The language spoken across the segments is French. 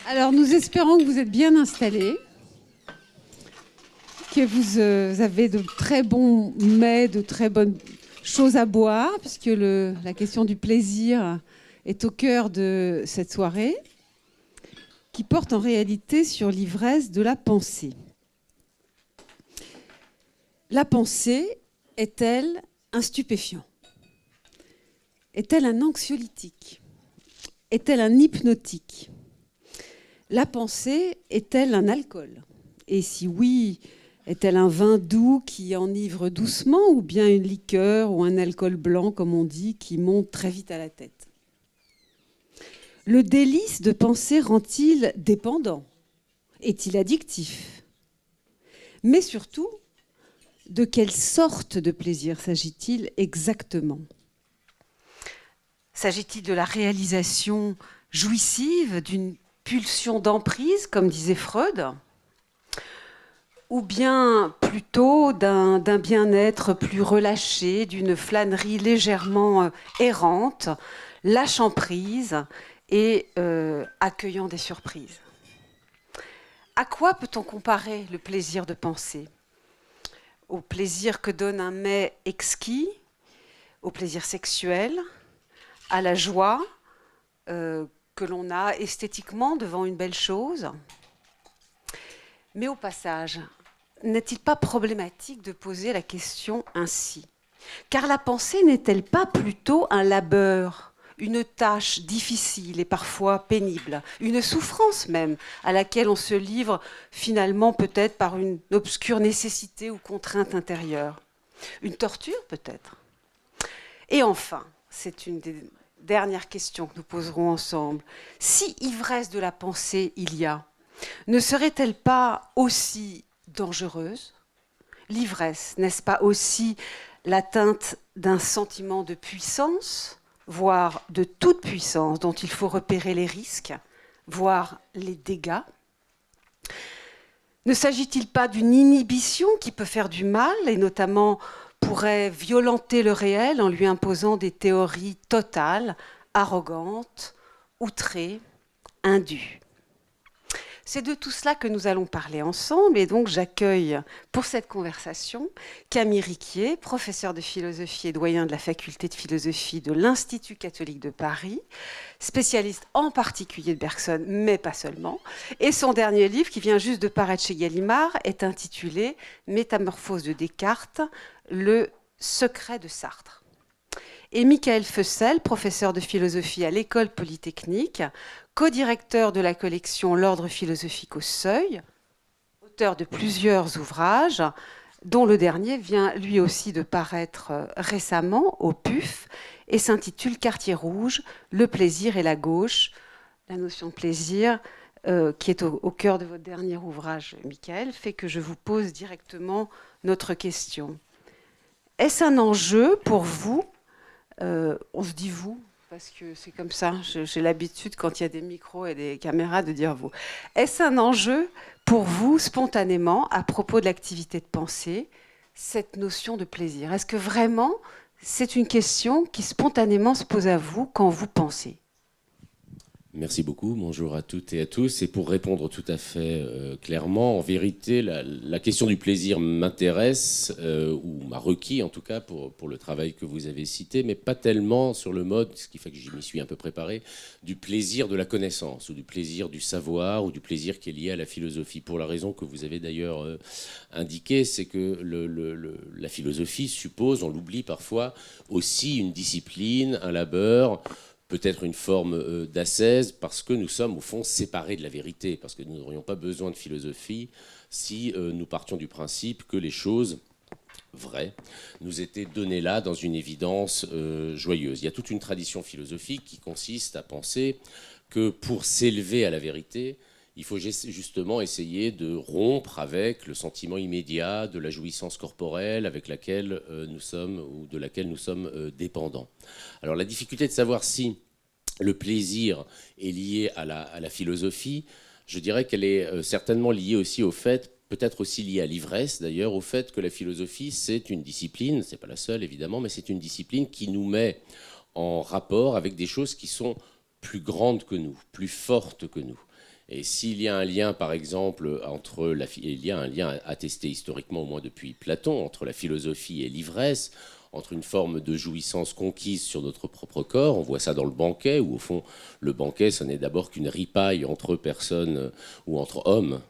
Alors, nous espérons que vous êtes bien installés, que vous avez de très bons mets, de très bonnes choses à boire, puisque la question du plaisir est au cœur de cette soirée, qui porte en réalité sur l'ivresse de la pensée. La pensée est-elle un stupéfiant? Est-elle un anxiolytique? Est-elle un hypnotique? La pensée est-elle un alcool? Et si oui, est-elle un vin doux qui enivre doucement, ou bien une liqueur ou un alcool blanc, comme on dit, qui monte très vite à la tête? Le délice de penser rend-il dépendant? Est-il addictif? Mais surtout, de quelle sorte de plaisir s'agit-il exactement? S'agit-il de la réalisation jouissive d'une pulsion d'emprise, comme disait Freud, ou bien plutôt d'un bien-être plus relâché, d'une flânerie légèrement errante, lâchant prise et accueillant des surprises? À quoi peut-on comparer le plaisir de penser? Au plaisir que donne un mets exquis, au plaisir sexuel, à la joie que l'on a esthétiquement devant une belle chose? Mais au passage, n'est-il pas problématique de poser la question ainsi? Car la pensée n'est-elle pas plutôt un labeur, une tâche difficile et parfois pénible, une souffrance même, à laquelle on se livre finalement peut-être par une obscure nécessité ou contrainte intérieure? Une torture peut-être? Et enfin, c'est une des dernières questions que nous poserons ensemble. Si ivresse de la pensée il y a, ne serait-elle pas aussi dangereuse? L'ivresse, n'est-ce pas aussi l'atteinte d'un sentiment de puissance, voire de toute puissance, dont il faut repérer les risques, voire les dégâts? Ne s'agit-il pas d'une inhibition qui peut faire du mal, et notamment pourrait violenter le réel en lui imposant des théories totales, arrogantes, outrées, indues? C'est de tout cela que nous allons parler ensemble, et donc j'accueille pour cette conversation Camille Riquier, professeur de philosophie et doyen de la faculté de philosophie de l'Institut catholique de Paris, spécialiste en particulier de Bergson, mais pas seulement. Et son dernier livre, qui vient juste de paraître chez Gallimard, est intitulé Métamorphose de Descartes, le secret de Sartre. Et Michael Fessel, professeur de philosophie à l'École polytechnique, co-directeur de la collection L'Ordre philosophique au Seuil, auteur de plusieurs ouvrages, dont le dernier vient lui aussi de paraître récemment au PUF et s'intitule Quartier rouge, le plaisir et la gauche. La notion de plaisir, qui est au cœur de votre dernier ouvrage, Michael, fait que je vous pose directement notre question. Est-ce un enjeu pour vous? On se dit vous, parce que c'est comme ça. J'ai l'habitude, quand il y a des micros et des caméras, de dire vous. Est-ce un enjeu pour vous, spontanément, à propos de l'activité de pensée, cette notion de plaisir? Est-ce que vraiment, c'est une question qui spontanément se pose à vous quand vous pensez? Merci beaucoup, bonjour à toutes et à tous. Et pour répondre tout à fait clairement, en vérité, la question du plaisir m'intéresse, ou m'a requis en tout cas pour le travail que vous avez cité, mais pas tellement sur le mode, ce qui fait que j'y m'y suis un peu préparé, du plaisir de la connaissance, ou du plaisir du savoir, ou du plaisir qui est lié à la philosophie. Pour la raison que vous avez d'ailleurs indiquée, c'est que la philosophie suppose, on l'oublie parfois, aussi une discipline, un labeur, peut-être une forme d'ascèse, parce que nous sommes au fond séparés de la vérité, parce que nous n'aurions pas besoin de philosophie si nous partions du principe que les choses vraies nous étaient données là dans une évidence joyeuse. Il y a toute une tradition philosophique qui consiste à penser que pour s'élever à la vérité, il faut justement essayer de rompre avec le sentiment immédiat de la jouissance corporelle avec laquelle nous sommes, ou de laquelle nous sommes dépendants. Alors la difficulté de savoir si le plaisir est lié à la philosophie, je dirais qu'elle est certainement liée aussi au fait, peut-être aussi liée à l'ivresse d'ailleurs, au fait que la philosophie c'est une discipline, c'est pas la seule évidemment, mais c'est une discipline qui nous met en rapport avec des choses qui sont plus grandes que nous, plus fortes que nous. Et s'il y a un lien, par exemple, il y a un lien attesté historiquement, au moins depuis Platon, entre la philosophie et l'ivresse, entre une forme de jouissance conquise sur notre propre corps, on voit ça dans le banquet, où au fond, le banquet, ce n'est d'abord qu'une ripaille entre personnes, ou entre hommes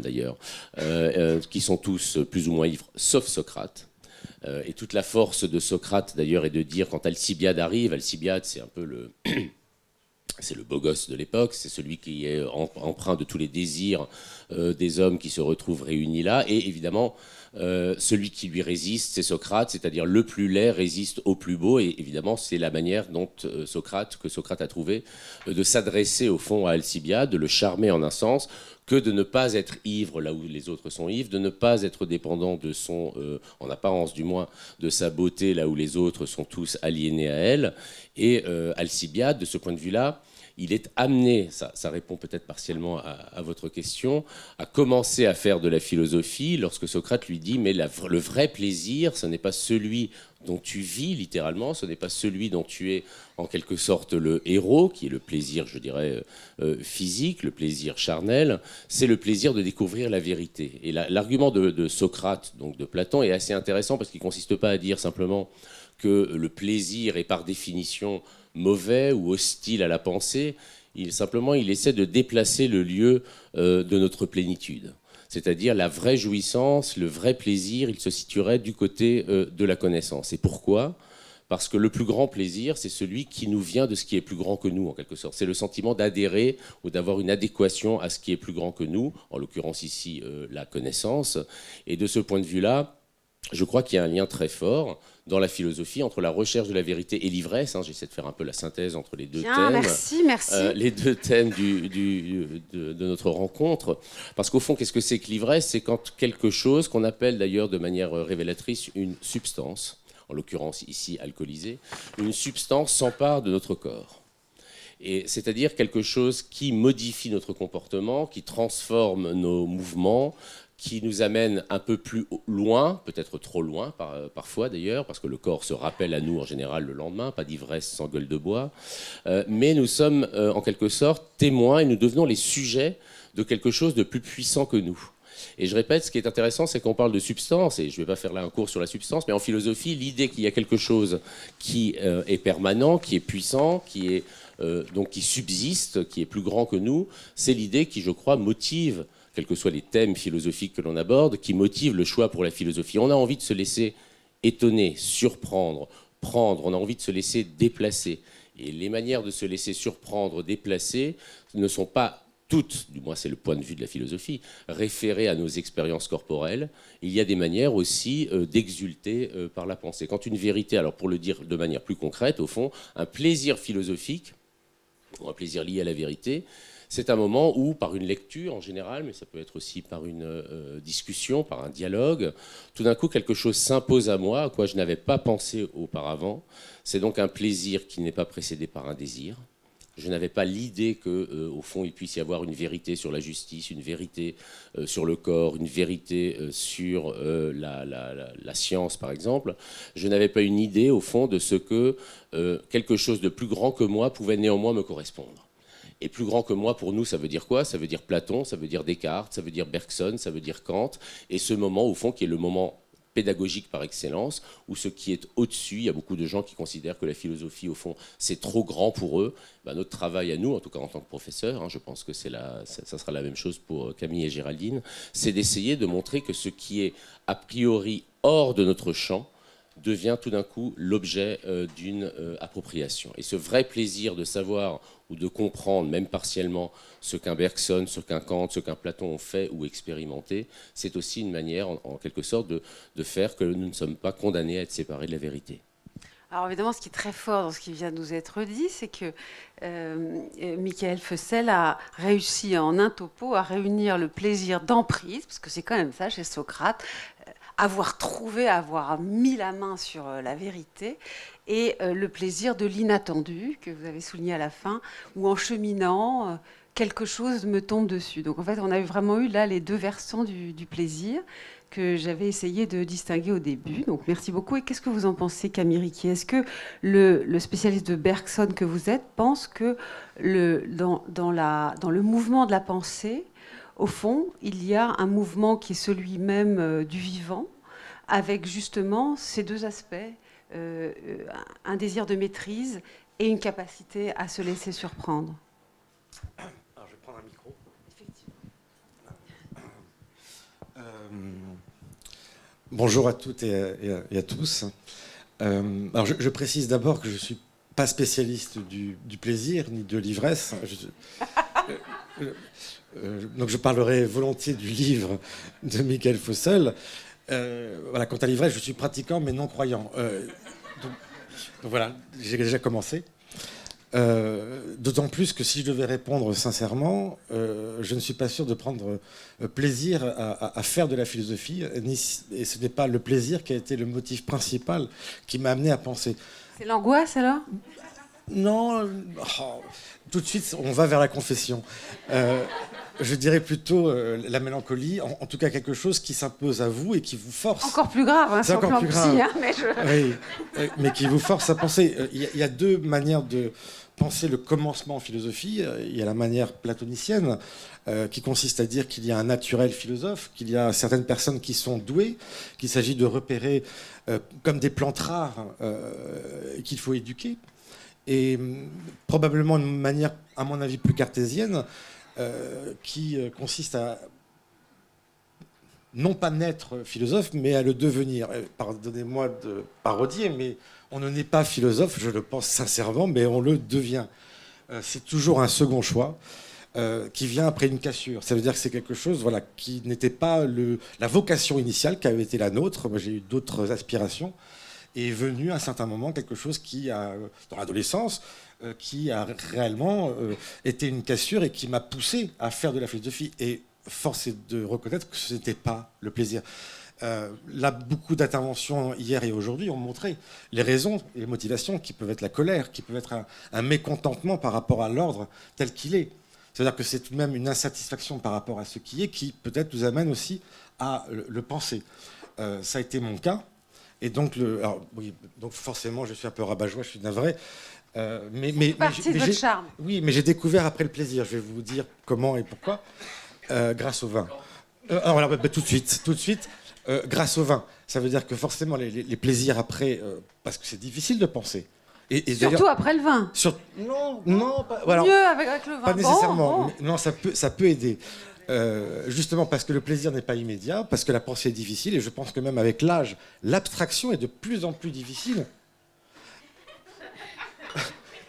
d'ailleurs, qui sont tous plus ou moins ivres, sauf Socrate. Et toute la force de Socrate, d'ailleurs, est de dire, quand Alcibiade arrive, Alcibiade, c'est un peu c'est le beau gosse de l'époque, c'est celui qui est empreint de tous les désirs des hommes qui se retrouvent réunis là. Et évidemment, celui qui lui résiste, c'est Socrate, c'est-à-dire le plus laid résiste au plus beau. Et évidemment, c'est la manière dont Socrate a trouvé de s'adresser au fond à Alcibiade, de le charmer en un sens, que de ne pas être ivre là où les autres sont ivres, de ne pas être dépendant de son, en apparence du moins, de sa beauté là où les autres sont tous aliénés à elle. Et Alcibiade, de ce point de vue-là, il est amené, ça répond peut-être partiellement à votre question, à commencer à faire de la philosophie lorsque Socrate lui dit mais le vrai plaisir, ce n'est pas celui dont tu vis littéralement, ce n'est pas celui dont tu es en quelque sorte le héros, qui est le plaisir, je dirais, physique, le plaisir charnel, c'est le plaisir de découvrir la vérité. Et l'argument de Socrate, donc de Platon, est assez intéressant parce qu'il ne consiste pas à dire simplement que le plaisir est par définition mauvais ou hostile à la pensée. Il essaie de déplacer le lieu de notre plénitude. C'est-à-dire la vraie jouissance, le vrai plaisir, il se situerait du côté de la connaissance. Et pourquoi ? Parce que le plus grand plaisir, c'est celui qui nous vient de ce qui est plus grand que nous, en quelque sorte. C'est le sentiment d'adhérer ou d'avoir une adéquation à ce qui est plus grand que nous, en l'occurrence ici la connaissance. Et de ce point de vue-là, je crois qu'il y a un lien très fort dans la philosophie entre la recherche de la vérité et l'ivresse. J'essaie de faire un peu la synthèse entre les deux thèmes. Merci. Les deux thèmes de notre rencontre. Parce qu'au fond, qu'est-ce que c'est que l'ivresse ? C'est quand quelque chose, qu'on appelle d'ailleurs de manière révélatrice une substance, en l'occurrence ici alcoolisée, une substance s'empare de notre corps. Et c'est-à-dire quelque chose qui modifie notre comportement, qui transforme nos mouvements, qui nous amène un peu plus loin, peut-être trop loin parfois d'ailleurs, parce que le corps se rappelle à nous en général le lendemain, pas d'ivresse sans gueule de bois, mais nous sommes en quelque sorte témoins et nous devenons les sujets de quelque chose de plus puissant que nous. Et je répète, ce qui est intéressant, c'est qu'on parle de substance, et je ne vais pas faire là un cours sur la substance, mais en philosophie, l'idée qu'il y a quelque chose qui est permanent, qui est puissant, donc qui subsiste, qui est plus grand que nous, c'est l'idée qui, je crois, motive, quels que soient les thèmes philosophiques que l'on aborde, qui motive le choix pour la philosophie. On a envie de se laisser étonner, surprendre, prendre, on a envie de se laisser déplacer. Et les manières de se laisser surprendre, déplacer, ne sont pas toutes, du moins c'est le point de vue de la philosophie, référées à nos expériences corporelles. Il y a des manières aussi d'exulter par la pensée. Quand une vérité, alors pour le dire de manière plus concrète, au fond, un plaisir philosophique, ou un plaisir lié à la vérité, c'est un moment où, par une lecture en général, mais ça peut être aussi par une discussion, par un dialogue, tout d'un coup quelque chose s'impose à moi, à quoi je n'avais pas pensé auparavant. C'est donc un plaisir qui n'est pas précédé par un désir. Je n'avais pas l'idée qu'au fond, il puisse y avoir une vérité sur la justice, une vérité sur le corps, une vérité sur la science, par exemple. Je n'avais pas une idée, au fond, de ce que quelque chose de plus grand que moi pouvait néanmoins me correspondre. Et plus grand que moi, pour nous, ça veut dire quoi ? Ça veut dire Platon, ça veut dire Descartes, ça veut dire Bergson, ça veut dire Kant. Et ce moment, au fond, qui est le moment pédagogique par excellence, où ce qui est au-dessus, il y a beaucoup de gens qui considèrent que la philosophie, au fond, c'est trop grand pour eux. Notre travail à nous, en tout cas en tant que professeur, je pense que ça sera la même chose pour Camille et Géraldine, c'est d'essayer de montrer que ce qui est a priori hors de notre champ devient tout d'un coup l'objet d'une appropriation. Et ce vrai plaisir de savoir ou de comprendre, même partiellement, ce qu'un Bergson, ce qu'un Kant, ce qu'un Platon ont fait ou expérimenté, c'est aussi une manière, en quelque sorte, de faire que nous ne sommes pas condamnés à être séparés de la vérité. Alors évidemment, ce qui est très fort dans ce qui vient de nous être dit, c'est que Michael Fessel a réussi en un topo à réunir le plaisir d'emprise, parce que c'est quand même ça chez Socrate, avoir mis la main sur la vérité, et le plaisir de l'inattendu, que vous avez souligné à la fin, où en cheminant, quelque chose me tombe dessus. Donc en fait, on a vraiment eu là les deux versants du plaisir. que j'avais essayé de distinguer au début. Donc merci beaucoup. Et qu'est-ce que vous en pensez, Camille Riquier? Est-ce que le spécialiste de Bergson que vous êtes pense que dans le mouvement de la pensée, au fond, il y a un mouvement qui est celui même du vivant, avec justement ces deux aspects, un désir de maîtrise et une capacité à se laisser surprendre? Alors, je vais prendre un micro. Effectivement. Bonjour à toutes et à tous. Alors je précise d'abord que je ne suis pas spécialiste du plaisir ni de l'ivresse. Donc je parlerai volontiers du livre de Michael Fussell. Voilà, quant à l'ivresse, je suis pratiquant mais non croyant. Donc voilà, j'ai déjà commencé. D'autant plus que si je devais répondre sincèrement, je ne suis pas sûr de prendre plaisir à faire de la philosophie, et ce n'est pas le plaisir qui a été le motif principal qui m'a amené à penser. C'est l'angoisse alors? Non, tout de suite on va vers la confession. Je dirais plutôt la mélancolie, en tout cas quelque chose qui s'impose à vous et qui vous force. Encore plus grave, hein, c'est encore plus grave. Psy, hein, mais oui, mais qui vous force à penser. Il y a deux manières de penser le commencement en philosophie. Il y a la manière platonicienne, qui consiste à dire qu'il y a un naturel philosophe, qu'il y a certaines personnes qui sont douées, qu'il s'agit de repérer comme des plantes rares qu'il faut éduquer. Et probablement une manière, à mon avis, plus cartésienne, qui consiste à non pas naître philosophe, mais à le devenir. Pardonnez-moi de parodier, mais on ne naît pas philosophe, je le pense sincèrement, mais on le devient. C'est toujours un second choix qui vient après une cassure. Ça veut dire que c'est quelque chose, voilà, qui n'était pas la vocation initiale qui avait été la nôtre. Moi, j'ai eu d'autres aspirations. Et est venu à un certain moment quelque chose qui a, dans l'adolescence, qui a réellement été une cassure et qui m'a poussé à faire de la philosophie. Et force est de reconnaître que ce n'était pas le plaisir. Là, beaucoup d'interventions hier et aujourd'hui ont montré les raisons et les motivations qui peuvent être la colère, qui peuvent être un mécontentement par rapport à l'ordre tel qu'il est. C'est-à-dire que c'est tout de même une insatisfaction par rapport à ce qui est qui peut-être nous amène aussi à le penser. Ça a été mon cas. Et donc, donc forcément, je suis un peu rabat-joie, je suis navré. C'est partie de votre charme. Oui, mais j'ai découvert après le plaisir. Je vais vous dire comment et pourquoi. Grâce au vin. Alors, tout de suite, grâce au vin. Ça veut dire que forcément, les plaisirs après, parce que c'est difficile de penser. Et surtout après le vin. Non, pas, voilà, mieux avec le vin. Pas nécessairement. Bon. Non, ça peut aider. Justement parce que le plaisir n'est pas immédiat, parce que la pensée est difficile, et je pense que même avec l'âge, l'abstraction est de plus en plus difficile.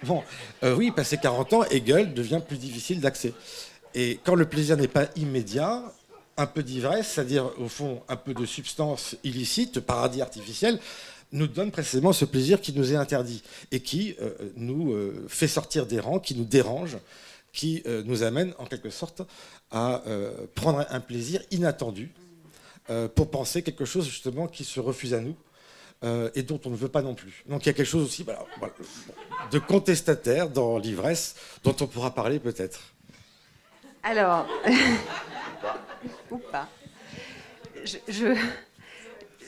Bon, oui, passé 40 ans, Hegel devient plus difficile d'accès. Et quand le plaisir n'est pas immédiat, un peu d'ivresse, c'est-à-dire au fond un peu de substance illicite, paradis artificiel, nous donne précisément ce plaisir qui nous est interdit et qui nous fait sortir des rangs, qui nous dérange, qui nous amène en quelque sorte à prendre un plaisir inattendu pour penser quelque chose justement qui se refuse à nous et dont on ne veut pas non plus. Donc il y a quelque chose aussi de contestataire dans l'ivresse dont on pourra parler peut-être. Alors, ou pas.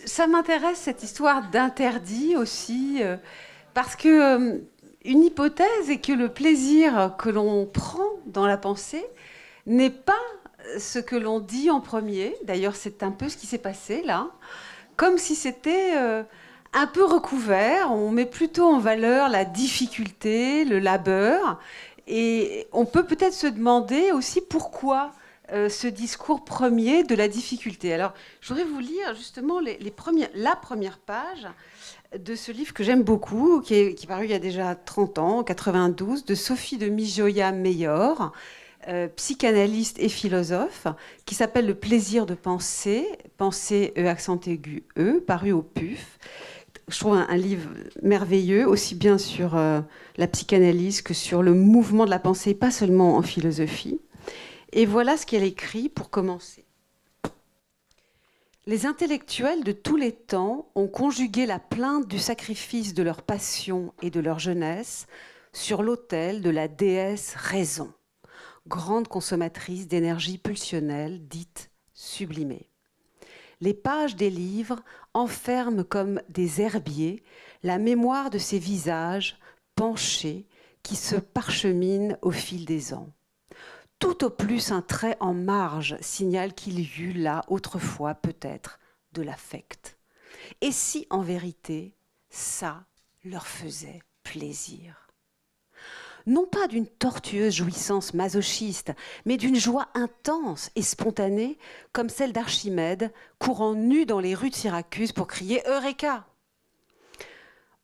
Ça m'intéresse cette histoire d'interdit aussi, parce que une hypothèse est que le plaisir que l'on prend dans la pensée n'est pas ce que l'on dit en premier. D'ailleurs, c'est un peu ce qui s'est passé là, comme si c'était un peu recouvert. On met plutôt en valeur la difficulté, le labeur, et on peut peut-être se demander aussi pourquoi ce discours premier de la difficulté. Alors, je voudrais vous lire justement la première page de ce livre que j'aime beaucoup, qui est paru il y a déjà 30 ans, en 92, de Sophie de Mijoya-Meyor, psychanalyste et philosophe, qui s'appelle Le plaisir de penser, penser E accent aigu E, paru au PUF. Je trouve un livre merveilleux, aussi bien sur la psychanalyse que sur le mouvement de la pensée, pas seulement en philosophie. Et voilà ce qu'elle écrit pour commencer. Les intellectuels de tous les temps ont conjugué la plainte du sacrifice de leur passion et de leur jeunesse sur l'autel de la déesse raison, grande consommatrice d'énergie pulsionnelle dite sublimée. Les pages des livres enferment comme des herbiers la mémoire de ces visages penchés qui se parcheminent au fil des ans. Tout au plus un trait en marge signale qu'il y eut là autrefois peut-être de l'affect. Et si en vérité ça leur faisait plaisir? Non pas d'une tortueuse jouissance masochiste, mais d'une joie intense et spontanée, comme celle d'Archimède, courant nu dans les rues de Syracuse pour crier « Eureka !»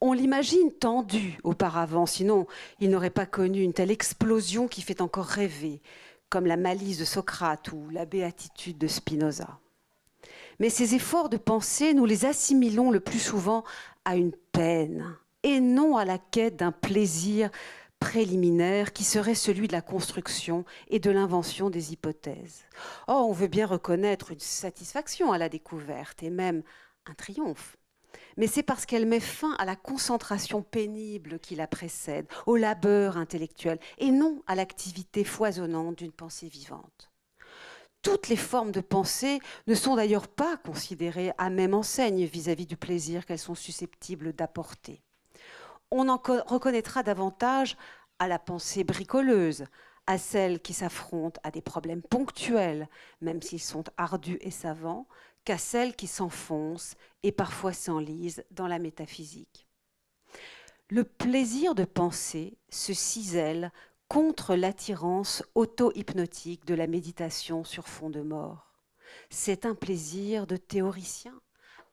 On l'imagine tendu auparavant, sinon il n'aurait pas connu une telle explosion qui fait encore rêver, comme la malice de Socrate ou la béatitude de Spinoza. Mais ces efforts de pensée, nous les assimilons le plus souvent à une peine, et non à la quête d'un plaisir préliminaire qui serait celui de la construction et de l'invention des hypothèses. Oh, on veut bien reconnaître une satisfaction à la découverte, et même un triomphe. Mais c'est parce qu'elle met fin à la concentration pénible qui la précède, au labeur intellectuel, et non à l'activité foisonnante d'une pensée vivante. Toutes les formes de pensée ne sont d'ailleurs pas considérées à même enseigne vis-à-vis du plaisir qu'elles sont susceptibles d'apporter. On en reconnaîtra davantage à la pensée bricoleuse, à celles qui s'affrontent à des problèmes ponctuels, même s'ils sont ardus et savants, qu'à celles qui s'enfoncent et parfois s'enlisent dans la métaphysique. Le plaisir de penser se cisèle contre l'attirance auto-hypnotique de la méditation sur fond de mort. C'est un plaisir de théoricien,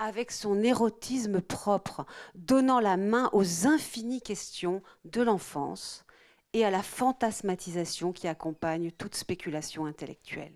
avec son érotisme propre, donnant la main aux infinies questions de l'enfance et à la fantasmatisation qui accompagne toute spéculation intellectuelle.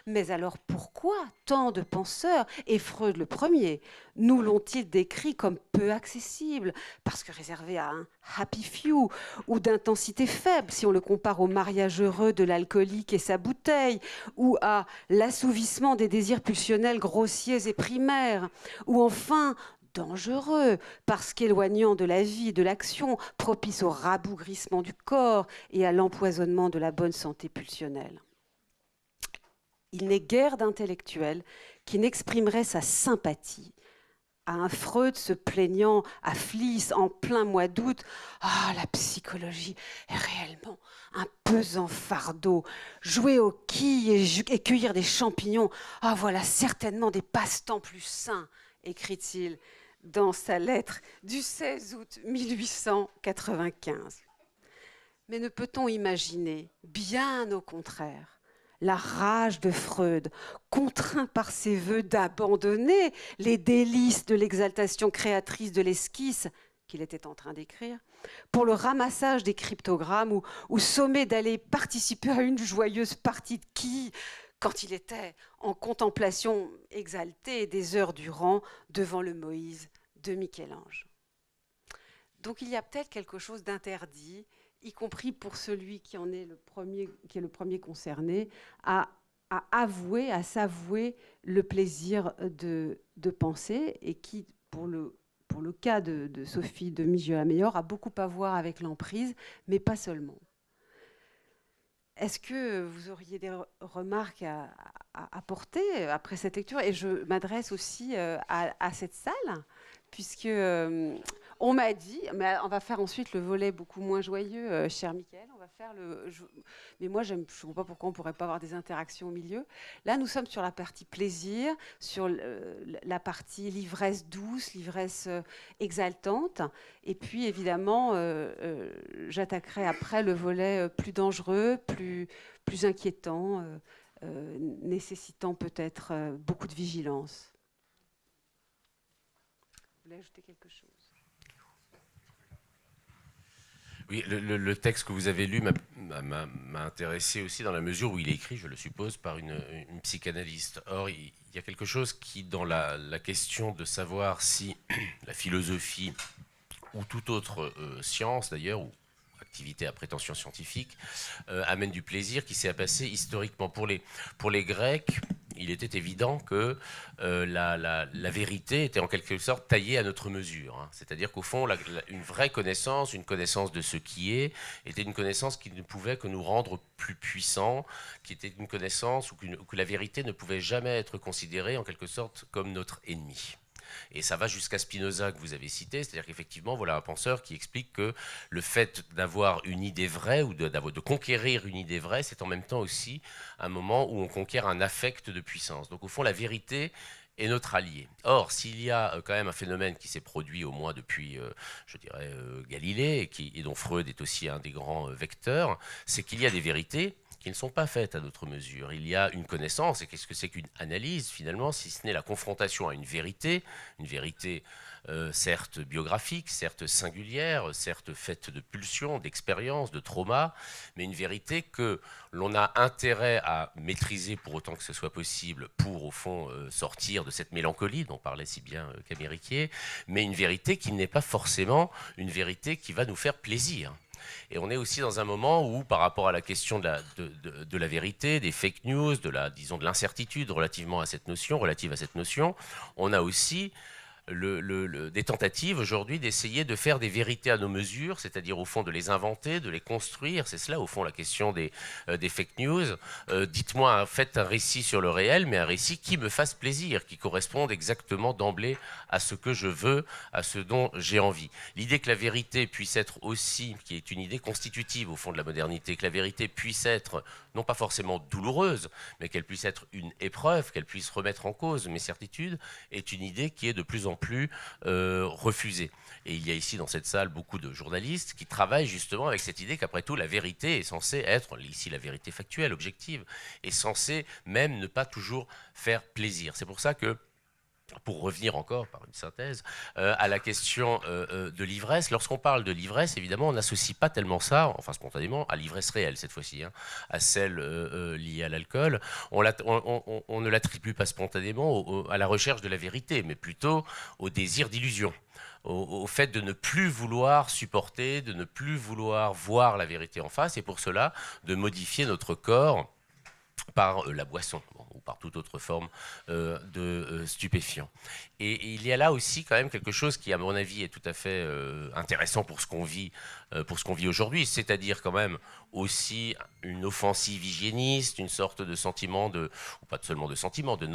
Mais alors pourquoi tant de penseurs, et Freud le premier, nous l'ont-ils décrit comme peu accessible, parce que réservé à un happy few, ou d'intensité faible si on le compare au mariage heureux de l'alcoolique et sa bouteille, ou à l'assouvissement des désirs pulsionnels grossiers et primaires, ou enfin dangereux, parce qu'éloignant de la vie et de l'action, propice au rabougrissement du corps et à l'empoisonnement de la bonne santé pulsionnelle. Il n'est guère d'intellectuel qui n'exprimerait sa sympathie à un Freud se plaignant à Fliss en plein mois d'août. « Ah, la psychologie est réellement un pesant fardeau. Jouer aux quilles et cueillir des champignons, ah, voilà certainement des passe-temps plus sains », écrit-il dans sa lettre du 16 août 1895. Mais ne peut-on imaginer, bien au contraire, la rage de Freud, contraint par ses vœux d'abandonner les délices de l'exaltation créatrice de l'esquisse qu'il était en train d'écrire, pour le ramassage des cryptogrammes ou sommé d'aller participer à une joyeuse partie de quilles quand il était en contemplation exaltée des heures durant devant le Moïse de Michel-Ange. Donc il y a peut-être quelque chose d'interdit, y compris pour celui qui est le premier concerné, à avouer, à s'avouer le plaisir de penser, et qui, pour le cas de Sophie de Migeot-Lameilleur, a beaucoup à voir avec l'emprise, mais pas seulement. Est-ce que vous auriez des remarques à apporter après cette lecture? Et je m'adresse aussi à cette salle, puisque on m'a dit, mais on va faire ensuite le volet beaucoup moins joyeux, cher Mickaël, on va faire mais moi je ne vois pas pourquoi on ne pourrait pas avoir des interactions au milieu. Là nous sommes sur la partie plaisir, sur la partie l'ivresse douce, l'ivresse exaltante, et puis évidemment j'attaquerai après le volet plus dangereux, plus inquiétant, nécessitant peut-être beaucoup de vigilance. Vous voulez ajouter quelque chose? Oui, le texte que vous avez lu m'a intéressé aussi dans la mesure où il est écrit, je le suppose, par une psychanalyste. Or, il y a quelque chose qui, dans la question de savoir si la philosophie ou toute autre science, d'ailleurs, ou activité à prétention scientifique, amène du plaisir, qui s'est passé historiquement pour les Grecs. il était évident que la vérité était en quelque sorte taillée à notre mesure. Hein. C'est-à-dire qu'au fond, une vraie connaissance, une connaissance de ce qui est, était une connaissance qui ne pouvait que nous rendre plus puissants, qui était une connaissance où la vérité ne pouvait jamais être considérée en quelque sorte comme notre ennemi. Et ça va jusqu'à Spinoza que vous avez cité, c'est-à-dire qu'effectivement, voilà un penseur qui explique que le fait d'avoir une idée vraie ou de conquérir une idée vraie, c'est en même temps aussi un moment où on conquiert un affect de puissance. Donc au fond, la vérité est notre allié. Or, s'il y a quand même un phénomène qui s'est produit au moins depuis, je dirais, Galilée, et dont Freud est aussi un des grands vecteurs, c'est qu'il y a des vérités qui ne sont pas faites à notre mesure. Il y a une connaissance, et qu'est-ce que c'est qu'une analyse finalement, si ce n'est la confrontation à une vérité certes biographique, certes singulière, certes faite de pulsions, d'expériences, de traumas, mais une vérité que l'on a intérêt à maîtriser pour autant que ce soit possible, pour au fond sortir de cette mélancolie dont parlait si bien Camille Riquier, mais une vérité qui n'est pas forcément une vérité qui va nous faire plaisir. Et on est aussi dans un moment où, par rapport à la question de la vérité, des fake news, disons de l'incertitude relative à cette notion, on a aussi des tentatives aujourd'hui d'essayer de faire des vérités à nos mesures, c'est-à-dire au fond de les inventer, de les construire. C'est cela au fond la question des fake news. Dites-moi, faites un récit sur le réel, mais un récit qui me fasse plaisir, qui corresponde exactement d'emblée à ce que je veux, à ce dont j'ai envie. L'idée que la vérité puisse être aussi, qui est une idée constitutive au fond de la modernité, que la vérité puisse être non pas forcément douloureuse, mais qu'elle puisse être une épreuve, qu'elle puisse remettre en cause mes certitudes, est une idée qui est de plus en plus refusée. Et il y a ici dans cette salle beaucoup de journalistes qui travaillent justement avec cette idée qu'après tout la vérité est censée être, ici la vérité factuelle, objective, est censée même ne pas toujours faire plaisir. C'est pour ça que, pour revenir encore par une synthèse à la question de l'ivresse, lorsqu'on parle de l'ivresse, évidemment, on n'associe pas tellement ça, enfin spontanément, à l'ivresse réelle cette fois-ci, hein, à celle liée à l'alcool. On ne l'attribue pas spontanément à la recherche de la vérité, mais plutôt au désir d'illusion. Au fait de ne plus vouloir supporter, de ne plus vouloir voir la vérité en face, et pour cela, de modifier notre corps par la boisson ou par toute autre forme de stupéfiant. Et il y a là aussi quand même quelque chose qui, à mon avis, est tout à fait intéressant pour ce qu'on vit aujourd'hui, c'est-à-dire quand même aussi une offensive hygiéniste, une sorte de sentiment ou pas seulement de sentiment, de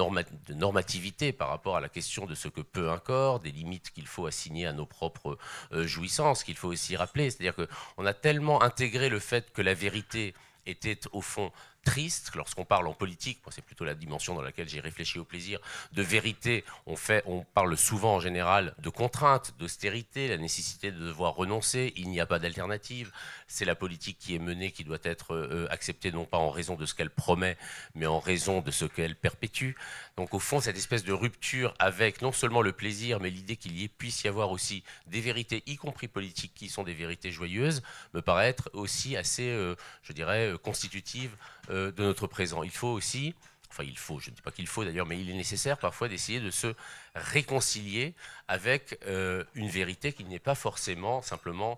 normativité par rapport à la question de ce que peut un corps, des limites qu'il faut assigner à nos propres jouissances, qu'il faut aussi rappeler. C'est-à-dire qu'on a tellement intégré le fait que la vérité était au fond triste. Lorsqu'on parle en politique, moi c'est plutôt la dimension dans laquelle j'ai réfléchi au plaisir, de vérité, on parle souvent en général de contraintes, d'austérité, la nécessité de devoir renoncer, il n'y a pas d'alternative, c'est la politique qui est menée qui doit être acceptée non pas en raison de ce qu'elle promet, mais en raison de ce qu'elle perpétue. Donc au fond, cette espèce de rupture avec non seulement le plaisir, mais l'idée qu'il puisse y avoir aussi des vérités, y compris politiques, qui sont des vérités joyeuses, me paraît être aussi assez, je dirais, constitutive de notre présent. Il faut aussi, je ne dis pas qu'il faut d'ailleurs, mais il est nécessaire parfois d'essayer de se réconcilier avec une vérité qui n'est pas forcément simplement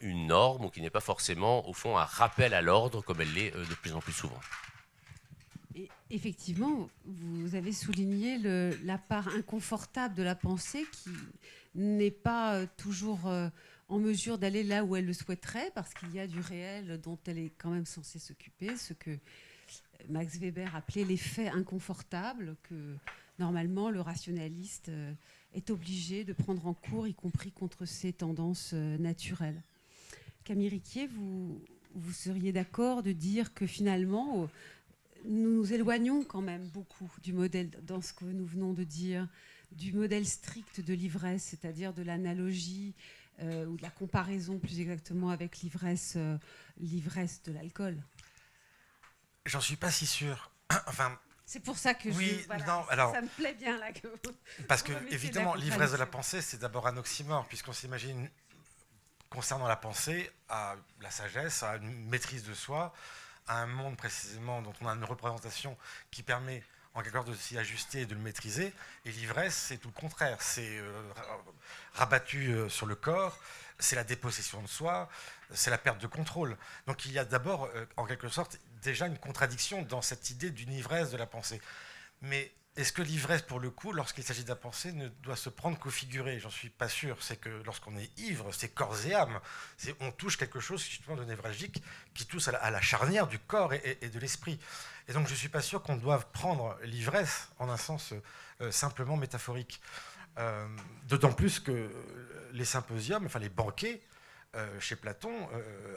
une norme ou qui n'est pas forcément au fond un rappel à l'ordre comme elle l'est de plus en plus souvent. Et effectivement, vous avez souligné la part inconfortable de la pensée qui n'est pas toujours en mesure d'aller là où elle le souhaiterait, parce qu'il y a du réel dont elle est quand même censée s'occuper, ce que Max Weber appelait les faits inconfortables, que normalement le rationaliste est obligé de prendre en cours, y compris contre ses tendances naturelles. Camille Riquier, vous seriez d'accord de dire que finalement, nous nous éloignons quand même beaucoup du modèle, dans ce que nous venons de dire, du modèle strict de l'ivresse, c'est-à-dire de l'analogie ou de la comparaison plus exactement avec l'ivresse de l'alcool. J'en suis pas si sûr. Enfin, c'est pour ça que ça me plaît bien là que parce que évidemment l'ivresse de la pensée, c'est d'abord un oxymore, puisqu'on s'imagine concernant la pensée à la sagesse, à une maîtrise de soi, à un monde précisément dont on a une représentation qui permet en quelque sorte de s'y ajuster et de le maîtriser. Et l'ivresse, c'est tout le contraire. C'est rabattu sur le corps, c'est la dépossession de soi, c'est la perte de contrôle. Donc il y a d'abord, en quelque sorte, déjà une contradiction dans cette idée d'une ivresse de la pensée. Mais est-ce que l'ivresse, pour le coup, lorsqu'il s'agit de la pensée, ne doit se prendre qu'au figuré? J'en suis pas sûr. C'est que lorsqu'on est ivre, c'est corps et âme. On touche quelque chose justement de névralgique qui touche à la charnière du corps et de l'esprit. Et donc je suis pas sûr qu'on doive prendre l'ivresse en un sens simplement métaphorique. D'autant plus que les symposiums, enfin les banquets, chez Platon,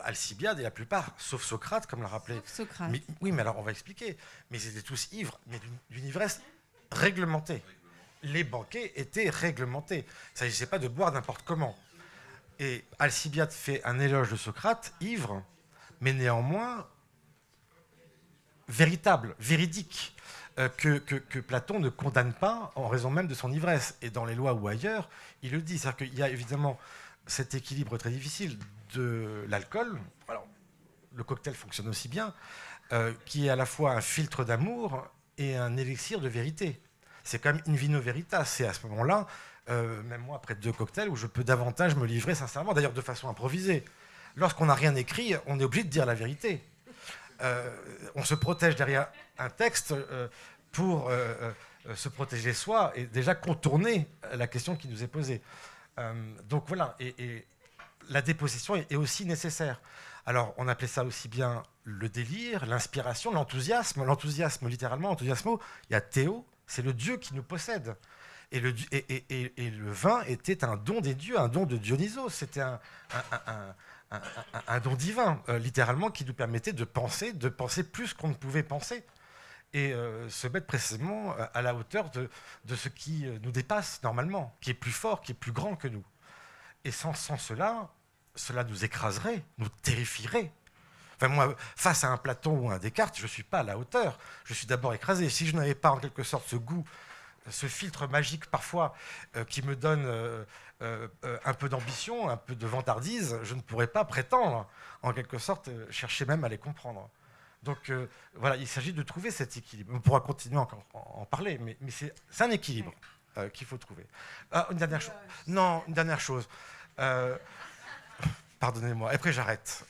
Alcibiade et la plupart, sauf Socrate, comme l'a rappelé. Sauf Socrate. Mais, oui, mais alors on va expliquer. Mais ils étaient tous ivres, mais d'une ivresse réglementée. Les banquets étaient réglementés. Il ne s'agissait pas de boire n'importe comment. Et Alcibiade fait un éloge de Socrate, ivre, mais néanmoins véritable, véridique, que Platon ne condamne pas en raison même de son ivresse. Et dans les lois ou ailleurs, il le dit. C'est-à-dire qu'il y a évidemment cet équilibre très difficile de l'alcool. Alors, le cocktail fonctionne aussi bien, qui est à la fois un filtre d'amour et un élixir de vérité. C'est quand même in vino veritas. C'est à ce moment-là, même moi, après 2 cocktails, où je peux davantage me livrer sincèrement, d'ailleurs de façon improvisée. Lorsqu'on n'a rien écrit, on est obligé de dire la vérité. On se protège derrière un texte pour se protéger soi et déjà contourner la question qui nous est posée. Donc voilà, et la dépossession est aussi nécessaire. Alors on appelait ça aussi bien le délire, l'inspiration, l'enthousiasme. L'enthousiasme, littéralement, enthousiasmo, il y a Théo, c'est le Dieu qui nous possède. Et le vin était un don des dieux, un don de Dionysos. C'était un don divin, littéralement, qui nous permettait de penser plus qu'on ne pouvait penser. Et se mettre précisément à la hauteur de ce qui nous dépasse normalement, qui est plus fort, qui est plus grand que nous. Et sans cela nous écraserait, nous terrifierait. Enfin, moi, face à un Platon ou un Descartes, je ne suis pas à la hauteur. Je suis d'abord écrasé. Si je n'avais pas en quelque sorte ce goût, ce filtre magique parfois qui me donne un peu d'ambition, un peu de vantardise, je ne pourrais pas prétendre, en quelque sorte, chercher même à les comprendre. Donc voilà, il s'agit de trouver cet équilibre. On pourra continuer encore à en parler, mais c'est un équilibre qu'il faut trouver. Ah, une dernière chose. Non, une dernière chose. Pardonnez-moi, après j'arrête.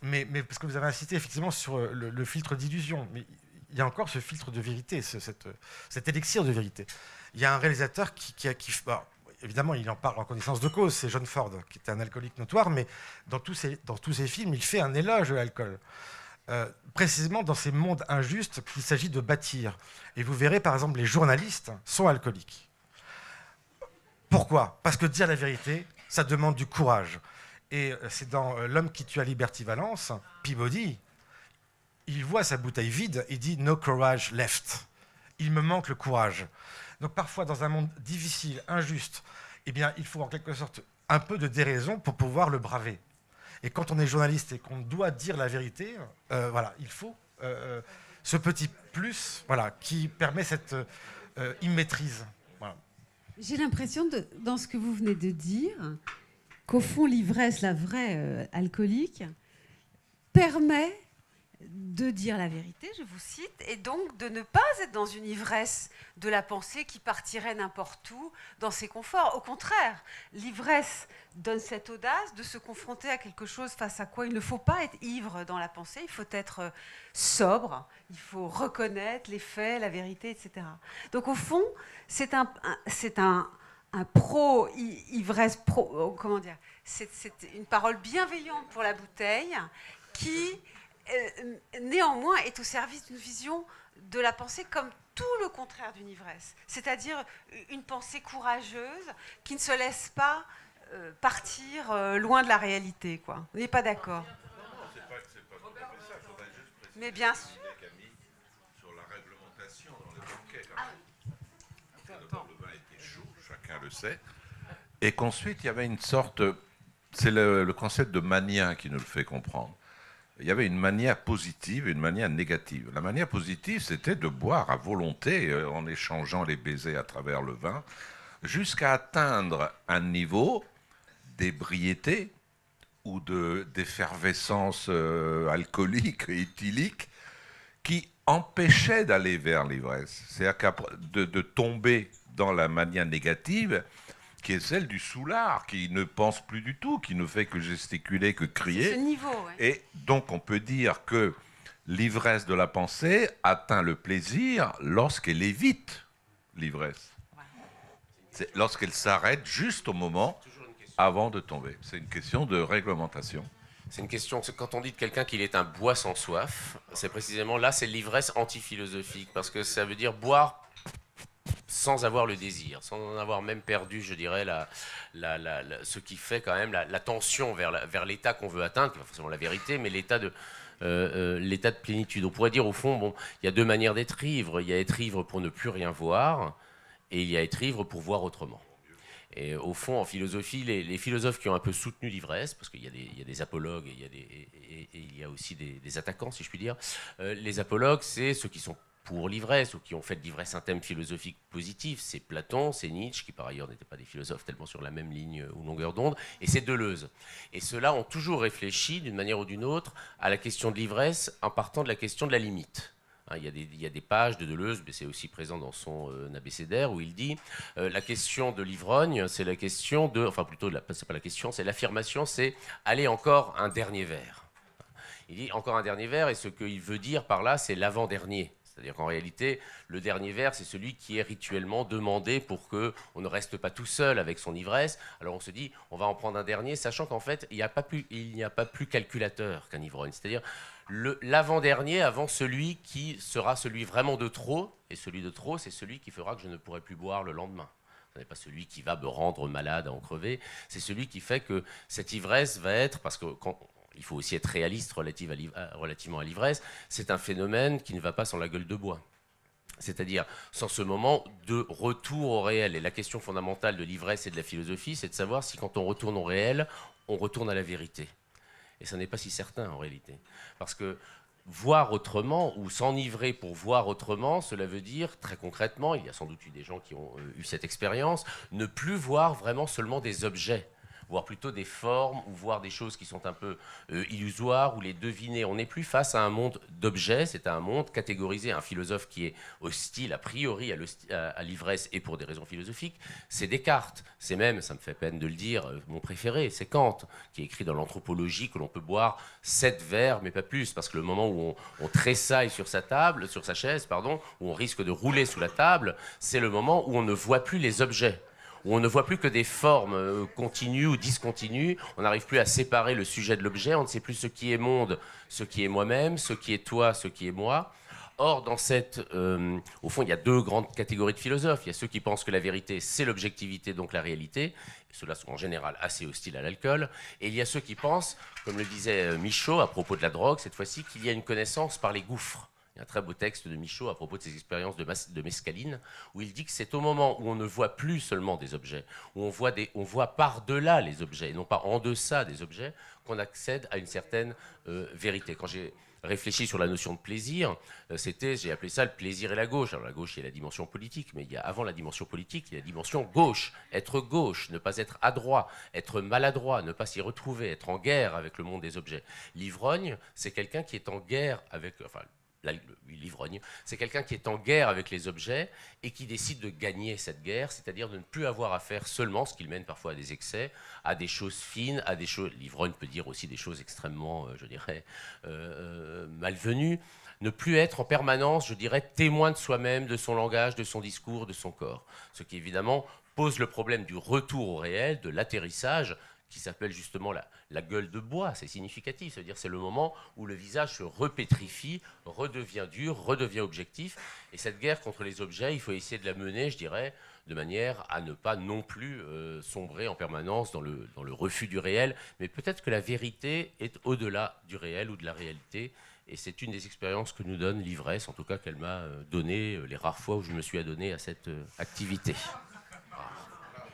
Mais parce que vous avez insisté effectivement sur le filtre d'illusion. Mais il y a encore ce filtre de vérité, cet élixir de vérité. Il y a un réalisateur qui évidemment, il en parle en connaissance de cause, c'est John Ford, qui était un alcoolique notoire, mais dans tous ses films, il fait un éloge de l'alcool. Précisément dans ces mondes injustes qu'il s'agit de bâtir. Et vous verrez, par exemple, les journalistes sont alcooliques. Pourquoi? Parce que dire la vérité, ça demande du courage. Et c'est dans L'homme qui tua Liberty Valance, Peabody, il voit sa bouteille vide et dit « No courage left ». Il me manque le courage. Donc parfois, dans un monde difficile, injuste, eh bien, il faut en quelque sorte un peu de déraison pour pouvoir le braver. Et quand on est journaliste et qu'on doit dire la vérité, voilà, il faut ce petit plus, voilà, qui permet cette immaîtrise. Voilà. J'ai l'impression, dans ce que vous venez de dire, qu'au fond, l'ivresse, la vraie alcoolique, permet de dire la vérité, Je vous cite, et donc de ne pas être dans une ivresse de la pensée qui partirait n'importe où dans ses conforts. Au contraire, l'ivresse donne cette audace de se confronter à quelque chose face à quoi il ne faut pas être ivre dans la pensée, il faut être sobre, il faut reconnaître les faits, la vérité, etc. Donc au fond, c'est un pro-ivresse, comment dire, c'est une parole bienveillante pour la bouteille qui néanmoins est au service d'une vision de la pensée comme tout le contraire d'une ivresse, c'est-à-dire une pensée courageuse qui ne se laisse pas partir loin de la réalité, quoi. Vous n'êtes pas d'accord? C'est pas tout à fait ça. Il faudrait juste préciser Mais bien sûr. Camille, sur la réglementation dans le banquet. D'abord, le vin était chaud, chacun le sait. Et qu'ensuite, il y avait une sorte... C'est le concept de mania qui nous le fait comprendre. Il y avait une mania positive et une mania négative. La mania positive, c'était de boire à volonté, en échangeant les baisers à travers le vin, jusqu'à atteindre un niveau d'ébriété ou d'effervescence alcoolique et éthylique qui empêchait d'aller vers l'ivresse. C'est-à-dire de tomber dans la mania négative, qui est celle du soulard, qui ne pense plus du tout, qui ne fait que gesticuler, que crier. Ce niveau, ouais. Et donc on peut dire que l'ivresse de la pensée atteint le plaisir lorsqu'elle évite l'ivresse. C'est lorsqu'elle s'arrête juste au moment avant de tomber. C'est une question de réglementation. C'est une question, quand on dit de quelqu'un qu'il est un bois sans soif, c'est précisément là, c'est l'ivresse antiphilosophique, parce que ça veut dire boire sans avoir le désir, sans en avoir même perdu, je dirais, ce qui fait quand même la tension vers l'état qu'on veut atteindre, qui n'est pas forcément la vérité, mais l'état de plénitude. On pourrait dire, au fond, bon, il y a deux manières d'être ivre. Il y a être ivre pour ne plus rien voir, et il y a être ivre pour voir autrement. Et au fond, en philosophie, les philosophes qui ont un peu soutenu l'ivresse, parce qu'il y a des apologues et il y a aussi des attaquants, si je puis dire, les apologues, c'est ceux qui sont pour l'ivresse, ou qui ont fait de l'ivresse un thème philosophique positif. C'est Platon, c'est Nietzsche, qui par ailleurs n'étaient pas des philosophes tellement sur la même ligne ou longueur d'onde, et c'est Deleuze. Et ceux-là ont toujours réfléchi, d'une manière ou d'une autre, à la question de l'ivresse en partant de la question de la limite. Il y a des pages de Deleuze, mais c'est aussi présent dans son abécédaire, où il dit la question de l'ivrogne, c'est la question de... Enfin, plutôt, c'est pas la question, c'est l'affirmation, c'est aller encore un dernier verre. Il dit encore un dernier verre, et ce qu'il veut dire par là, c'est l'avant-dernier. C'est-à-dire qu'en réalité, le dernier verre, c'est celui qui est rituellement demandé pour qu'on ne reste pas tout seul avec son ivresse. Alors on se dit, on va en prendre un dernier, sachant qu'en fait, il n'y a pas plus calculateur qu'un ivrogne. C'est-à-dire l'avant-dernier avant celui qui sera celui vraiment de trop. Et celui de trop, c'est celui qui fera que je ne pourrai plus boire le lendemain. Ce n'est pas celui qui va me rendre malade à en crever. C'est celui qui fait que cette ivresse va être, parce que il faut aussi être réaliste relativement à l'ivresse, c'est un phénomène qui ne va pas sans la gueule de bois. C'est-à-dire sans ce moment de retour au réel. Et la question fondamentale de l'ivresse et de la philosophie, c'est de savoir si quand on retourne au réel, on retourne à la vérité. Et ça n'est pas si certain en réalité. Parce que voir autrement, ou s'enivrer pour voir autrement, cela veut dire, très concrètement, il y a sans doute eu des gens qui ont eu cette expérience, ne plus voir vraiment seulement des objets, voir plutôt des formes, ou voir des choses qui sont un peu illusoires, ou les deviner. On n'est plus face à un monde d'objets, c'est un monde catégorisé. Un philosophe qui est hostile a priori à l'ivresse, et pour des raisons philosophiques, c'est Descartes. C'est même, ça me fait peine de le dire, mon préféré, c'est Kant, qui écrit dans l'Anthropologie que l'on peut boire 7 verres, mais pas plus, parce que le moment où on tressaille sur sa chaise, où on risque de rouler sous la table, c'est le moment où on ne voit plus les objets, où on ne voit plus que des formes continues ou discontinues, on n'arrive plus à séparer le sujet de l'objet, on ne sait plus ce qui est monde, ce qui est moi-même, ce qui est toi, ce qui est moi. Or, au fond, il y a deux grandes catégories de philosophes. Il y a ceux qui pensent que la vérité, c'est l'objectivité, donc la réalité. Et ceux-là sont en général assez hostiles à l'alcool. Et il y a ceux qui pensent, comme le disait Michaud à propos de la drogue, cette fois-ci, qu'il y a une connaissance par les gouffres. Il y a un très beau texte de Michaud à propos de ses expériences de mescaline, où il dit que c'est au moment où on ne voit plus seulement des objets, où on voit par-delà les objets, et non pas en deçà des objets, qu'on accède à une certaine vérité. Quand j'ai réfléchi sur la notion de plaisir, j'ai appelé ça le plaisir et la gauche. Alors la gauche, il y a la dimension politique, mais avant la dimension politique, il y a la dimension gauche. Être gauche, ne pas être adroit, être maladroit, ne pas s'y retrouver, être en guerre avec le monde des objets. L'ivrogne, c'est quelqu'un qui est en guerre avec... l'ivrogne, c'est quelqu'un qui est en guerre avec les objets et qui décide de gagner cette guerre, c'est-à-dire de ne plus avoir à faire seulement, ce qui le mène parfois à des excès, à des choses fines, à des choses... L'ivrogne peut dire aussi des choses extrêmement, je dirais, malvenues. Ne plus être en permanence, je dirais, témoin de soi-même, de son langage, de son discours, de son corps. Ce qui, évidemment, pose le problème du retour au réel, de l'atterrissage, qui s'appelle justement la gueule de bois, c'est significatif, c'est-à-dire c'est le moment où le visage se repétrifie, redevient dur, redevient objectif, et cette guerre contre les objets, il faut essayer de la mener, je dirais, de manière à ne pas non plus sombrer en permanence dans le refus du réel, mais peut-être que la vérité est au-delà du réel ou de la réalité, et c'est une des expériences que nous donne l'ivresse, en tout cas qu'elle m'a donné les rares fois où je me suis adonné à cette activité.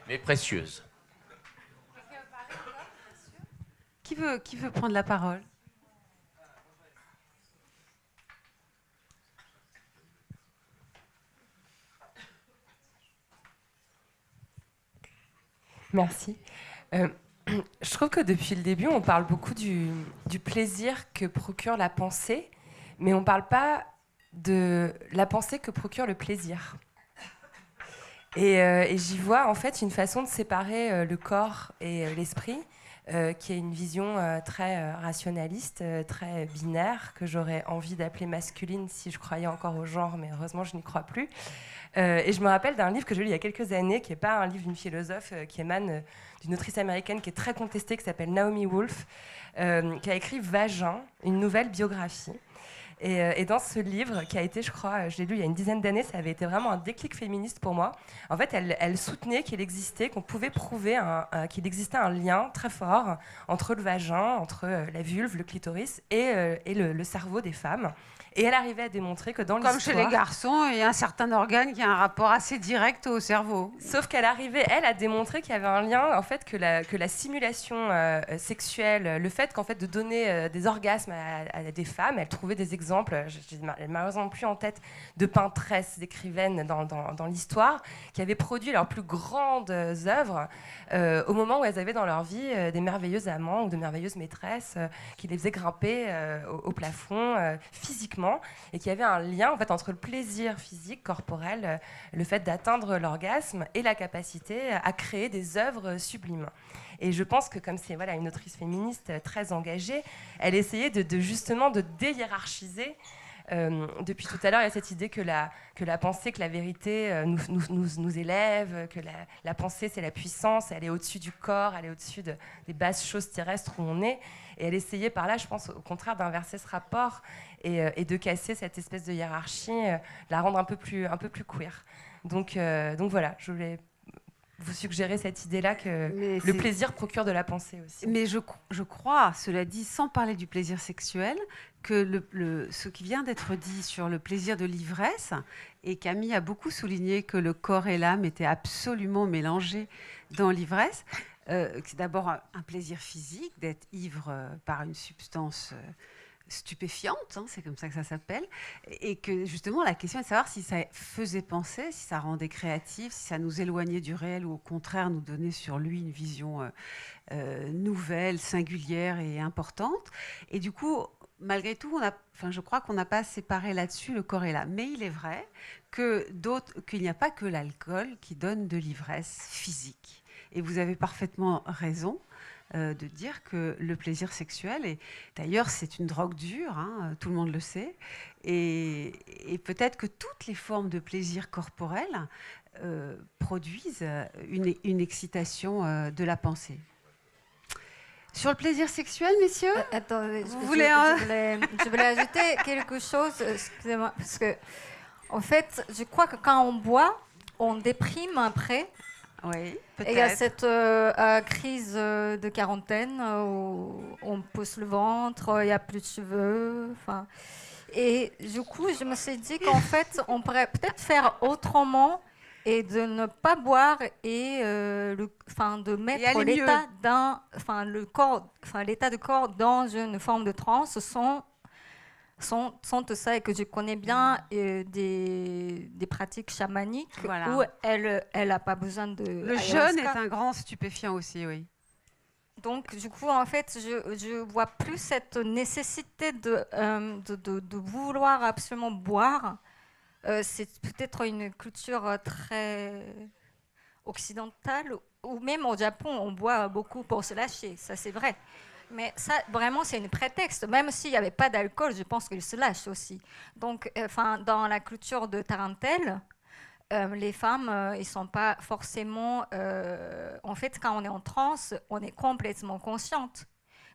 Mais précieuse. Qui veut prendre la parole ? Merci. Je trouve que depuis le début, on parle beaucoup du plaisir que procure la pensée, mais on ne parle pas de la pensée que procure le plaisir. Et j'y vois en fait une façon de séparer le corps et l'esprit. qui est une vision très rationaliste, très binaire, que j'aurais envie d'appeler masculine si je croyais encore au genre, mais heureusement je n'y crois plus. Et je me rappelle d'un livre que j'ai lu il y a quelques années, qui n'est pas un livre d'une philosophe, qui émane d'une autrice américaine qui est très contestée, qui s'appelle Naomi Wolf, qui a écrit Vagin, une nouvelle biographie. Et dans ce livre, qui a été, je crois, je l'ai lu il y a une dizaine d'années, ça avait été vraiment un déclic féministe pour moi. En fait, elle soutenait qu'il existait, qu'on pouvait prouver qu'il existait un lien très fort entre le vagin, entre la vulve, le clitoris et le cerveau des femmes. Et elle arrivait à démontrer que dans l'histoire... Comme chez les garçons, il y a un certain organe qui a un rapport assez direct au cerveau. Sauf qu'elle arrivait, elle, à démontrer qu'il y avait un lien, en fait, que la simulation sexuelle, le fait qu'en fait de donner des orgasmes à des femmes, elle trouvait des exemples, j'ai malheureusement plus en tête, de peintres, d'écrivaines dans l'histoire, qui avaient produit leurs plus grandes œuvres au moment où elles avaient dans leur vie des merveilleux amants ou de merveilleuses maîtresses qui les faisaient grimper au plafond physiquement, et qu'il y avait un lien en fait entre le plaisir physique, corporel, le fait d'atteindre l'orgasme et la capacité à créer des œuvres sublimes. Et je pense que comme c'est une autrice féministe très engagée, elle essayait justement de déhiérarchiser. Depuis tout à l'heure, il y a cette idée que la pensée, que la vérité nous élève, que la pensée, c'est la puissance, elle est au-dessus du corps, elle est au-dessus des basses choses terrestres où on est. Et elle essayait par là, je pense, au contraire, d'inverser ce rapport et de casser cette espèce de hiérarchie, de la rendre un peu plus queer. Donc voilà, je voulais vous suggérer cette idée-là que le plaisir procure de la pensée aussi. Mais je crois, cela dit, sans parler du plaisir sexuel, que ce qui vient d'être dit sur le plaisir de l'ivresse, et Camille a beaucoup souligné que le corps et l'âme étaient absolument mélangés dans l'ivresse, c'est d'abord un plaisir physique d'être ivre par une substance stupéfiante, hein, c'est comme ça que ça s'appelle, et que justement la question est de savoir si ça faisait penser, si ça rendait créatif, si ça nous éloignait du réel ou au contraire nous donnait sur lui une vision nouvelle, singulière et importante. Et du coup, malgré tout, je crois qu'on n'a pas séparé là-dessus le corps et l'âme. Mais il est vrai qu'il n'y a pas que l'alcool qui donne de l'ivresse physique. Et vous avez parfaitement raison de dire que le plaisir sexuel, et d'ailleurs c'est une drogue dure, hein, tout le monde le sait, et peut-être que toutes les formes de plaisir corporel produisent une excitation de la pensée. Sur le plaisir sexuel, messieurs, attendez, je voulais ajouter quelque chose, excusez-moi, parce que en fait, je crois que quand on boit, on déprime après. Oui, peut-être. Et il y a cette crise de quarantaine où on pousse le ventre, il n'y a plus de cheveux. Et du coup, je me suis dit qu'en fait, on pourrait peut-être faire autrement et de ne pas boire et de mettre l'état du corps dans une forme de transe sans tout ça, et que je connais bien des pratiques chamaniques où elle n'a pas besoin de... Le jeûne est un grand stupéfiant aussi, oui. Donc, du coup, en fait, je vois plus cette nécessité de vouloir absolument boire. C'est peut-être une culture très occidentale, ou même au Japon, on boit beaucoup pour se lâcher, ça c'est vrai. Mais ça, vraiment, c'est un prétexte. Même s'il n'y avait pas d'alcool, je pense qu'il se lâche aussi. Donc, dans la culture de Tarentelle, les femmes, ils ne sont pas forcément... en fait, quand on est en transe, on est complètement consciente.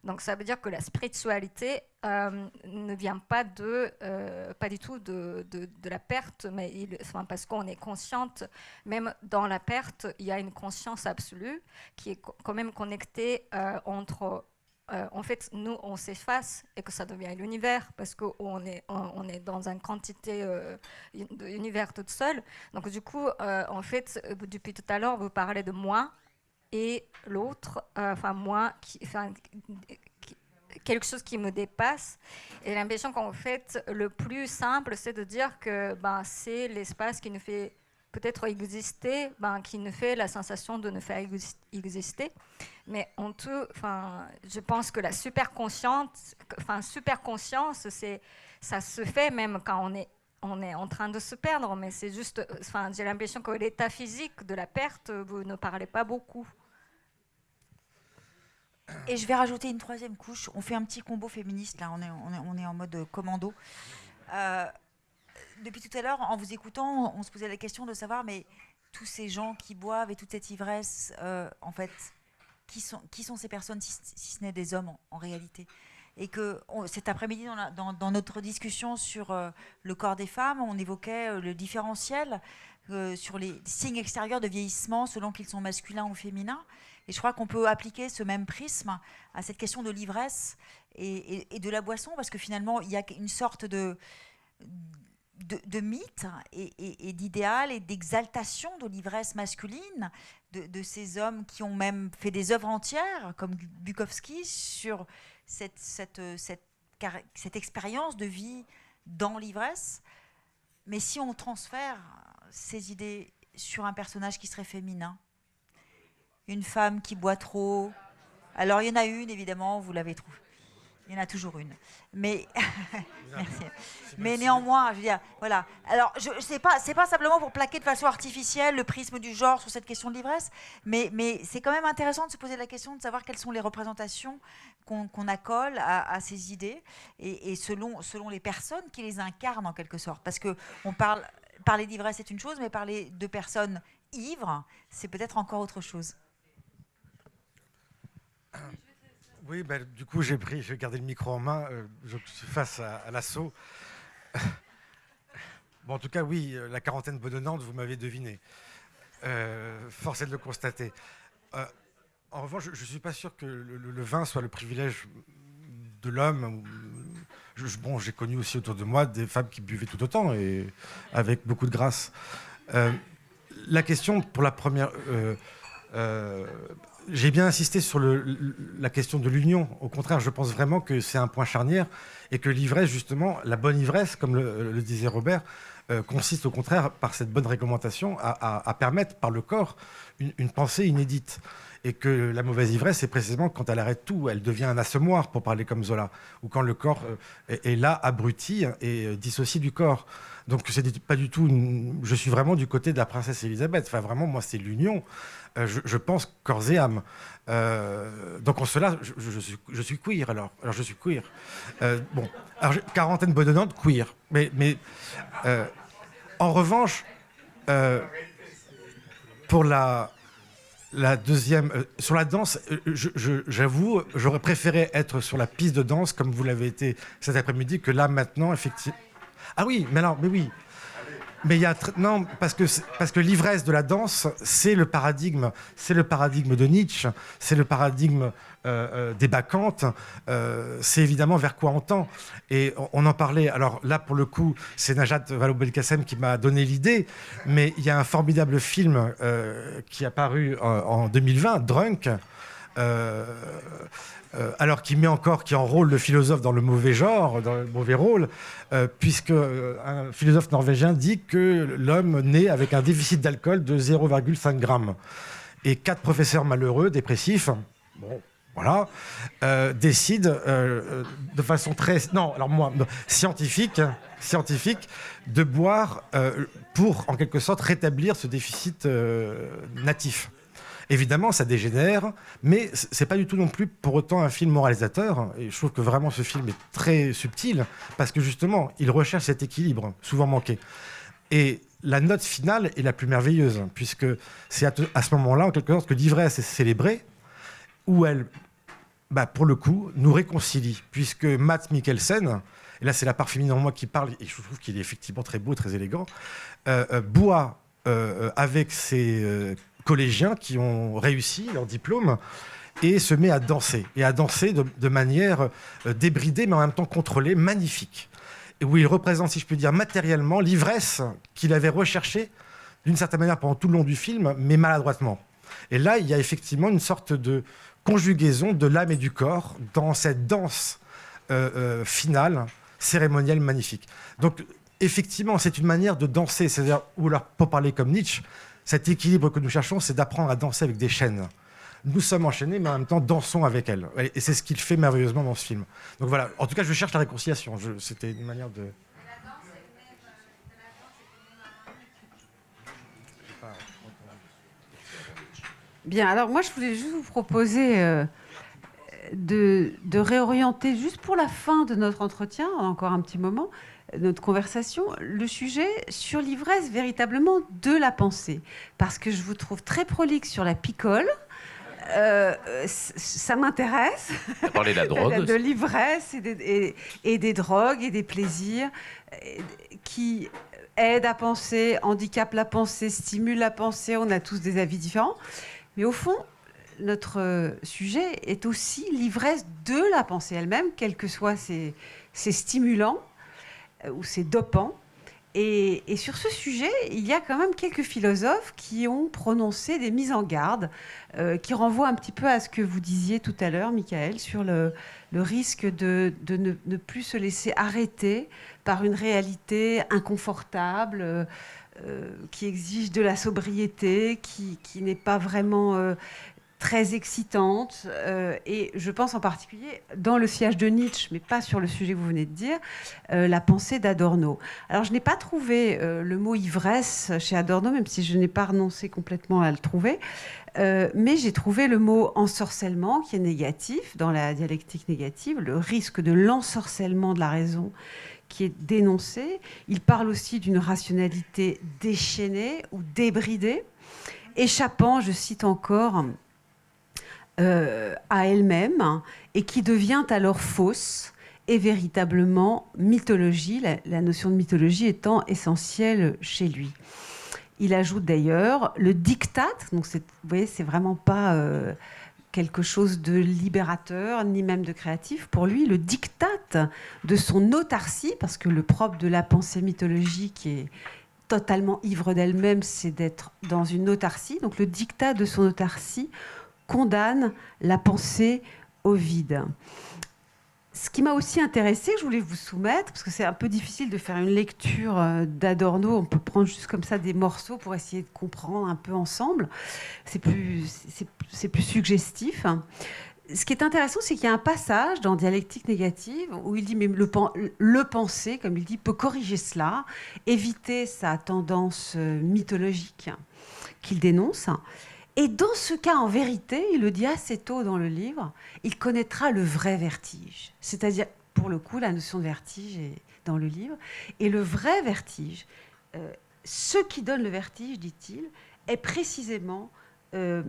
Donc, ça veut dire que la spiritualité ne vient pas du tout de la perte, mais parce qu'on est consciente. Même dans la perte, il y a une conscience absolue qui est quand même connectée entre... en fait, nous, on s'efface et que ça devient l'univers parce qu'on est dans une quantité d'univers toute seule. Donc, du coup, en fait, depuis tout à l'heure, vous parlez de moi et l'autre, moi, quelque chose qui me dépasse. Et j'ai l'impression qu'en fait, le plus simple, c'est de dire que c'est l'espace qui nous fait peut-être exister, qui nous fait la sensation de nous faire exister. Mais en tout, je pense que la superconscience, ça se fait même quand on est en train de se perdre. Mais c'est juste, j'ai l'impression que l'état physique de la perte, vous ne parlez pas beaucoup. Et je vais rajouter une troisième couche. On fait un petit combo féministe, là, on est en mode commando. Depuis tout à l'heure, en vous écoutant, on se posait la question de savoir, mais tous ces gens qui boivent et toute cette ivresse, en fait, qui sont ces personnes, si ce n'est des hommes en réalité? Et que cet après-midi, dans notre discussion sur le corps des femmes, on évoquait le différentiel sur les signes extérieurs de vieillissement selon qu'ils sont masculins ou féminins. Et je crois qu'on peut appliquer ce même prisme à cette question de l'ivresse et de la boisson, parce que finalement, il y a une sorte de mythe et d'idéal et d'exaltation de l'ivresse masculine, de ces hommes qui ont même fait des œuvres entières, comme Bukowski, sur cette expérience de vie dans l'ivresse. Mais si on transfère ces idées sur un personnage qui serait féminin, une femme qui boit trop, alors il y en a une, évidemment, vous l'avez trouvée. Il y en a toujours une. Mais, merci. Mais néanmoins, je veux dire, voilà. Alors, c'est pas simplement pour plaquer de façon artificielle le prisme du genre sur cette question de l'ivresse, mais c'est quand même intéressant de se poser la question de savoir quelles sont les représentations qu'on accole à ces idées et selon les personnes qui les incarnent en quelque sorte. Parce que parler d'ivresse c'est une chose, mais parler de personnes ivres, c'est peut-être encore autre chose. Oui, du coup, j'ai gardé le micro en main. Je suis face à l'assaut. Bon, en tout cas, oui, la quarantaine bedonnante, vous m'avez deviné. Force est de le constater. En revanche, je ne suis pas sûr que le vin soit le privilège de l'homme. Bon, j'ai connu aussi autour de moi des femmes qui buvaient tout autant et avec beaucoup de grâce. La question pour la première... j'ai bien insisté sur la question de l'union. Au contraire, je pense vraiment que c'est un point charnière et que l'ivresse, justement, la bonne ivresse, comme le disait Robert, consiste au contraire, par cette bonne réglementation, à permettre par le corps une pensée inédite. Et que la mauvaise ivresse, c'est précisément quand elle arrête tout, elle devient un assommoir, pour parler comme Zola, ou quand le corps est là, abruti et dissocié du corps. Donc c'est pas du tout. Je suis vraiment du côté de la princesse Elisabeth. Enfin, vraiment, moi, c'est l'union. Je pense corps et âme. Donc en cela, je suis queer. Alors je suis queer. Bon, alors, quarantaine bedonnante, queer. Mais en revanche, pour la deuxième, sur la danse, j'avoue, j'aurais préféré être sur la piste de danse comme vous l'avez été cet après-midi que là maintenant, effectivement. Ah oui, mais non, mais oui. Mais il y a non, parce que l'ivresse de la danse, c'est le paradigme de Nietzsche, c'est le paradigme des bacchantes, c'est évidemment vers quoi on tend. Et on en parlait. Alors là, pour le coup, c'est Najat Vallaud-Belkacem qui m'a donné l'idée, mais il y a un formidable film qui est apparu en 2020, Drunk. Alors qui enrôle le philosophe dans le mauvais genre, dans le mauvais rôle, puisque un philosophe norvégien dit que l'homme naît avec un déficit d'alcool de 0,5 grammes. Et 4 professeurs malheureux, dépressifs, bon, voilà, décident de façon scientifique, de boire pour, en quelque sorte, rétablir ce déficit natif. Évidemment, ça dégénère, mais c'est pas du tout non plus pour autant un film moralisateur. Et je trouve que vraiment ce film est très subtil parce que justement, il recherche cet équilibre souvent manqué. Et la note finale est la plus merveilleuse puisque c'est à ce moment-là, en quelque sorte, que l'ivresse est célébrée, où elle, pour le coup, nous réconcilie, puisque Mads Mikkelsen, et là c'est la part féminine en moi qui parle, et je trouve qu'il est effectivement très beau, très élégant, boit avec ses collégiens qui ont réussi leur diplôme et se met à danser. Et à danser de manière débridée, mais en même temps contrôlée, magnifique. Et où il représente, si je puis dire, matériellement l'ivresse qu'il avait recherchée, d'une certaine manière, pendant tout le long du film, mais maladroitement. Et là, il y a effectivement une sorte de conjugaison de l'âme et du corps dans cette danse finale, cérémonielle, magnifique. Donc, effectivement, c'est une manière de danser. C'est-à-dire, ou alors, pour parler comme Nietzsche, cet équilibre que nous cherchons, c'est d'apprendre à danser avec des chaînes. Nous sommes enchaînés, mais en même temps, dansons avec elles. Et c'est ce qu'il fait merveilleusement dans ce film. Donc voilà, en tout cas, je cherche la réconciliation. C'était une manière de... Bien, alors moi, je voulais juste vous proposer de réorienter, juste pour la fin de notre entretien, encore un petit moment, notre conversation, le sujet sur l'ivresse véritablement de la pensée. Parce que je vous trouve très prolixe sur la picole. Ça m'intéresse. Parler de la drogue. De l'ivresse et des drogues et des plaisirs qui aident à penser, handicapent la pensée, stimulent la pensée. On a tous des avis différents. Mais au fond, notre sujet est aussi l'ivresse de la pensée elle-même, quels que soient ses stimulants ou ses dopants. Et sur ce sujet, il y a quand même quelques philosophes qui ont prononcé des mises en garde qui renvoient un petit peu à ce que vous disiez tout à l'heure, Michael, sur le risque de ne plus se laisser arrêter par une réalité inconfortable qui exige de la sobriété, qui n'est pas vraiment très excitante. Et je pense en particulier, dans le sillage de Nietzsche, mais pas sur le sujet que vous venez de dire, la pensée d'Adorno. Alors, je n'ai pas trouvé le mot ivresse chez Adorno, même si je n'ai pas renoncé complètement à le trouver. Mais j'ai trouvé le mot ensorcellement, qui est négatif, dans la dialectique négative, le risque de l'ensorcellement de la raison, qui est dénoncé. Il parle aussi d'une rationalité déchaînée ou débridée, échappant, je cite encore, à elle-même, et qui devient alors fausse et véritablement mythologie, la notion de mythologie étant essentielle chez lui. Il ajoute d'ailleurs le diktat, donc vous voyez, c'est vraiment pas quelque chose de libérateur, ni même de créatif. Pour lui, le diktat de son autarcie, parce que le propre de la pensée mythologique est totalement ivre d'elle-même, c'est d'être dans une autarcie. Donc le diktat de son autarcie condamne la pensée au vide. Ce qui m'a aussi intéressé, que je voulais vous soumettre, parce que c'est un peu difficile de faire une lecture d'Adorno, on peut prendre juste comme ça des morceaux pour essayer de comprendre un peu ensemble, c'est plus suggestif. Ce qui est intéressant, c'est qu'il y a un passage dans Dialectique négative où il dit mais le pensée, comme il dit, peut corriger cela, éviter sa tendance mythologique qu'il dénonce. Et dans ce cas, en vérité, il le dit assez tôt dans le livre, il connaîtra le vrai vertige. C'est-à-dire, pour le coup, la notion de vertige est dans le livre. Et le vrai vertige, ce qui donne le vertige, dit-il, est précisément, on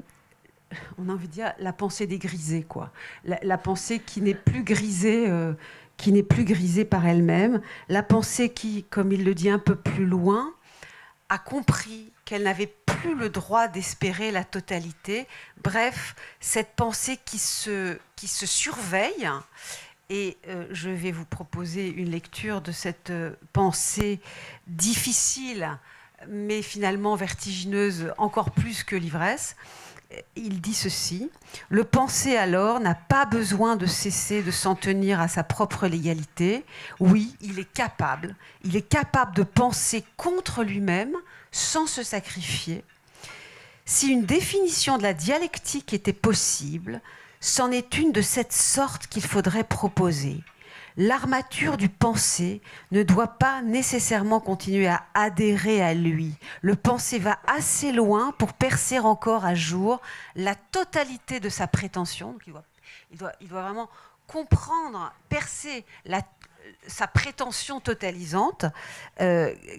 a envie de dire, la pensée dégrisée, quoi. La pensée qui n'est plus grisée, par elle-même. La pensée qui, comme il le dit un peu plus loin, a compris qu'elle n'avait plus le droit d'espérer la totalité. Bref, cette pensée qui se surveille. Et je vais vous proposer une lecture de cette pensée difficile, mais finalement vertigineuse, encore plus que l'ivresse. Il dit ceci: « Le pensée alors n'a pas besoin de cesser de s'en tenir à sa propre légalité. Oui, il est capable de penser contre lui-même sans se sacrifier. Si une définition de la dialectique était possible, c'en est une de cette sorte qu'il faudrait proposer. L'armature du pensée ne doit pas nécessairement continuer à adhérer à lui. Le pensée va assez loin pour percer encore à jour la totalité de sa prétention. Donc il doit vraiment comprendre, percer sa prétention totalisante,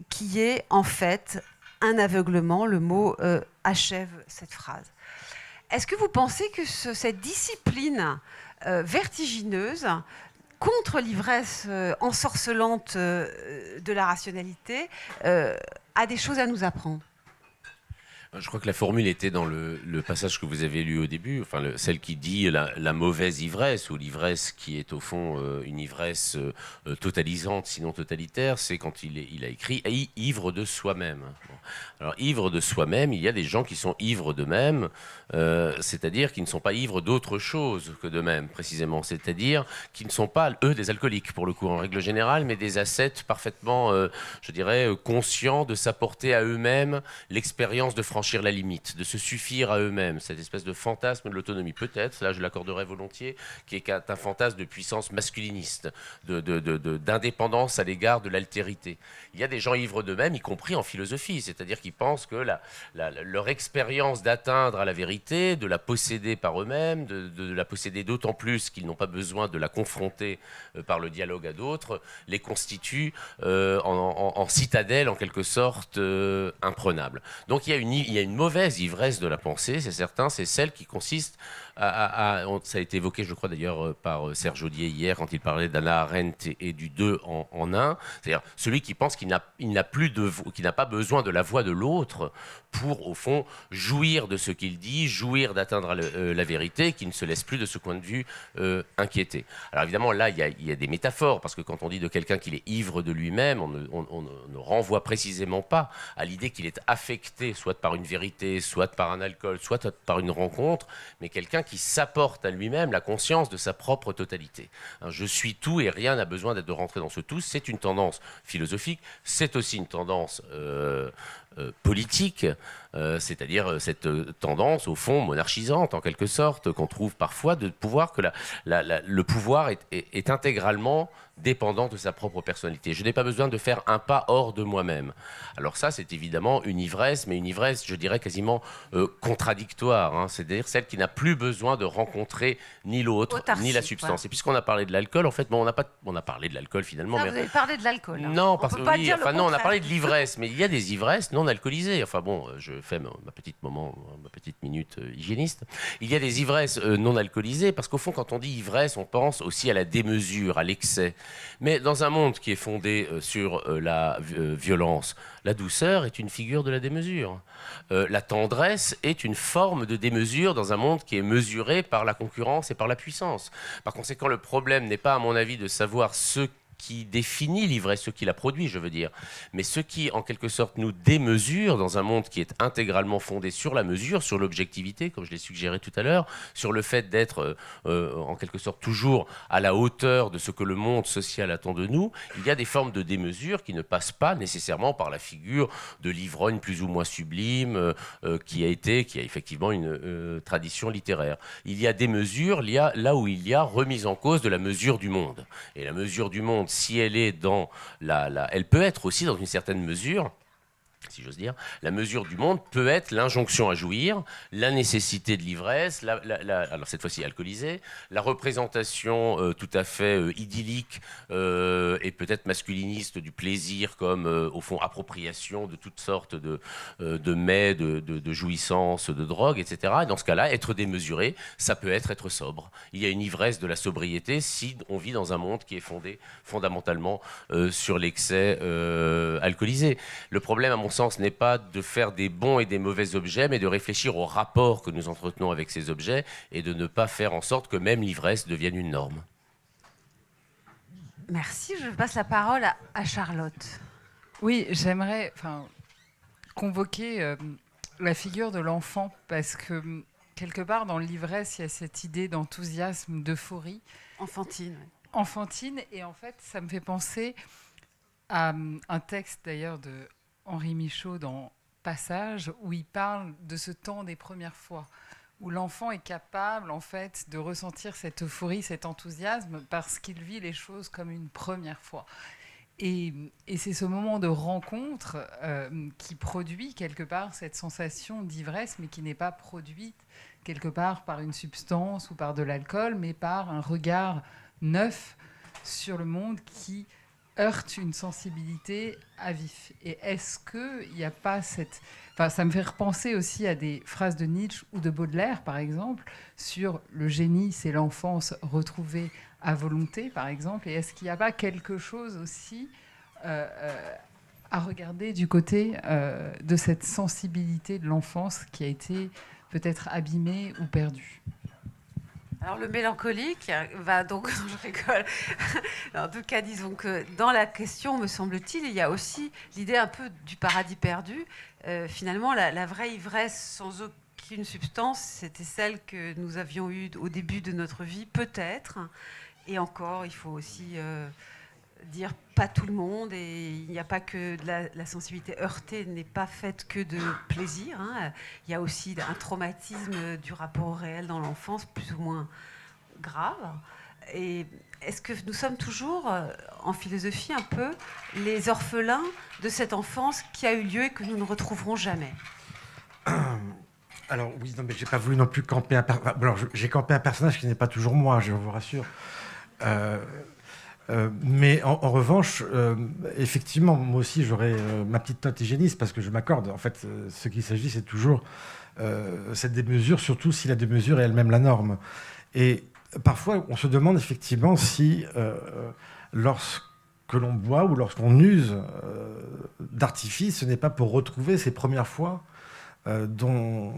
qui est en fait un aveuglement. Le mot achève cette phrase. Est-ce que vous pensez que cette discipline vertigineuse contre l'ivresse ensorcelante de la rationalité a des choses à nous apprendre? Je crois que la formule était dans le passage que vous avez lu au début, enfin celle qui dit la mauvaise ivresse, ou l'ivresse qui est au fond une ivresse totalisante, sinon totalitaire, c'est quand il a écrit « ivre de soi-même ». Alors, ivre de soi-même, il y a des gens qui sont ivres d'eux-mêmes, c'est-à-dire qui ne sont pas ivres d'autre chose que d'eux-mêmes, précisément. C'est-à-dire qui ne sont pas, eux, des alcooliques, pour le coup, en règle générale, mais des ascètes parfaitement, je dirais, conscients de s'apporter à eux-mêmes l'expérience de franchir la limite, de se suffire à eux-mêmes, cette espèce de fantasme de l'autonomie, peut-être, là je l'accorderais volontiers, qui est un fantasme de puissance masculiniste, d'indépendance à l'égard de l'altérité. Il y a des gens ivres d'eux-mêmes, y compris en philosophie, c'est-à-dire qu'ils pensent que leur expérience d'atteindre à la vérité, de la posséder par eux-mêmes, de la posséder d'autant plus qu'ils n'ont pas besoin de la confronter par le dialogue à d'autres, les constitue en citadelle, en quelque sorte, imprenable. Donc il y a une mauvaise ivresse de la pensée, c'est certain, c'est celle qui consiste ça a été évoqué, je crois d'ailleurs, par Serge Audier hier, quand il parlait d'Hannah Arendt et du deux en un, c'est-à-dire celui qui pense qu'il n'a pas besoin de la voix de l'autre pour, au fond, jouir de ce qu'il dit, jouir d'atteindre la vérité, qui ne se laisse plus, de ce point de vue, inquiéter. Alors évidemment, là, il y a des métaphores, parce que quand on dit de quelqu'un qu'il est ivre de lui-même, on ne renvoie précisément pas à l'idée qu'il est affecté, soit par une vérité, soit par un alcool, soit par une rencontre, mais quelqu'un qui s'apporte à lui-même la conscience de sa propre totalité. Je suis tout et rien n'a besoin de rentrer dans ce tout. C'est une tendance philosophique, c'est aussi une tendance politique, c'est-à-dire cette tendance, au fond, monarchisante, en quelque sorte, qu'on trouve parfois, de pouvoir que le pouvoir est intégralement dépendant de sa propre personnalité. Je n'ai pas besoin de faire un pas hors de moi-même. Alors ça, c'est évidemment une ivresse, mais une ivresse, je dirais, quasiment contradictoire, hein. C'est-à-dire celle qui n'a plus besoin de rencontrer ni l'autre, ni la substance. Ouais. Et puisqu'on a parlé de l'alcool, en fait, bon, on a parlé de l'alcool finalement. Ça, mais... Vous avez parlé de l'alcool. Hein. Non, parce que oui, enfin, non, on a parlé de l'ivresse, mais il y a des ivresses non alcoolisées. Enfin bon, je fais ma petite minute hygiéniste. Il y a des ivresses non alcoolisées, parce qu'au fond, quand on dit ivresse, on pense aussi à la démesure, à l'excès. Mais dans un monde qui est fondé sur la violence, la douceur est une figure de la démesure. La tendresse est une forme de démesure dans un monde qui est mesuré par la concurrence et par la puissance. Par conséquent, le problème n'est pas, à mon avis, de savoir ce qui définit l'ivresse, ce qui la produit, je veux dire, mais ce qui, en quelque sorte, nous démesure dans un monde qui est intégralement fondé sur la mesure, sur l'objectivité, comme je l'ai suggéré tout à l'heure, sur le fait d'être, en quelque sorte, toujours à la hauteur de ce que le monde social attend de nous. Il y a des formes de démesure qui ne passent pas nécessairement par la figure de l'ivrogne plus ou moins sublime, qui a effectivement une tradition littéraire. Il y a des mesures, là où il y a remise en cause de la mesure du monde. Et la mesure du monde, si elle est dans elle peut être aussi dans une certaine mesure, si j'ose dire, la mesure du monde peut être l'injonction à jouir, la nécessité de l'ivresse, alors cette fois-ci alcoolisée, la représentation tout à fait idyllique et peut-être masculiniste du plaisir comme, au fond, appropriation de toutes sortes de mets, de jouissances, de drogues, etc. Et dans ce cas-là, être démesuré, ça peut être sobre. Il y a une ivresse de la sobriété si on vit dans un monde qui est fondé fondamentalement sur l'excès alcoolisé. Le problème, à mon sens, n'est pas de faire des bons et des mauvais objets, mais de réfléchir au rapport que nous entretenons avec ces objets et de ne pas faire en sorte que même l'ivresse devienne une norme. Merci. Je passe la parole à Charlotte. Oui, j'aimerais convoquer la figure de l'enfant, parce que quelque part dans l'ivresse, il y a cette idée d'enthousiasme, d'euphorie. Enfantine. Ouais. Enfantine, et en fait, ça me fait penser à un texte d'ailleurs de Henri Michaud dans Passage, où il parle de ce temps des premières fois, où l'enfant est capable en fait de ressentir cette euphorie, cet enthousiasme, parce qu'il vit les choses comme une première fois. Et c'est ce moment de rencontre qui produit quelque part cette sensation d'ivresse, mais qui n'est pas produite quelque part par une substance ou par de l'alcool, mais par un regard neuf sur le monde qui heurte une sensibilité à vif. Et est-ce qu'il n'y a pas cette... Enfin, ça me fait repenser aussi à des phrases de Nietzsche ou de Baudelaire, par exemple, sur le génie, c'est l'enfance retrouvée à volonté, par exemple. Et est-ce qu'il n'y a pas quelque chose aussi à regarder du côté de cette sensibilité de l'enfance qui a été peut-être abîmée ou perdue ? Alors le mélancolique va donc, je rigole, en tout cas disons que dans la question, me semble-t-il, il y a aussi l'idée un peu du paradis perdu. Finalement, la vraie ivresse sans aucune substance, c'était celle que nous avions eue au début de notre vie, peut-être. Et encore, il faut aussi dire pas tout le monde, et il n'y a pas que de la sensibilité heurtée n'est pas faite que de plaisir, hein. Il y a aussi un traumatisme du rapport au réel dans l'enfance plus ou moins grave, et est-ce que nous sommes toujours, en philosophie un peu, les orphelins de cette enfance qui a eu lieu et que nous ne retrouverons jamais? Alors oui, non, mais j'ai pas voulu non plus camper j'ai campé un personnage qui n'est pas toujours moi, je vous rassure. Mais en revanche, effectivement, moi aussi, j'aurais ma petite note hygiéniste parce que je m'accorde. En fait, ce qu'il s'agit, c'est toujours cette démesure, surtout si la démesure est elle-même la norme. Et parfois, on se demande effectivement si, lorsque l'on boit ou lorsqu'on use d'artifice, ce n'est pas pour retrouver ces premières fois dont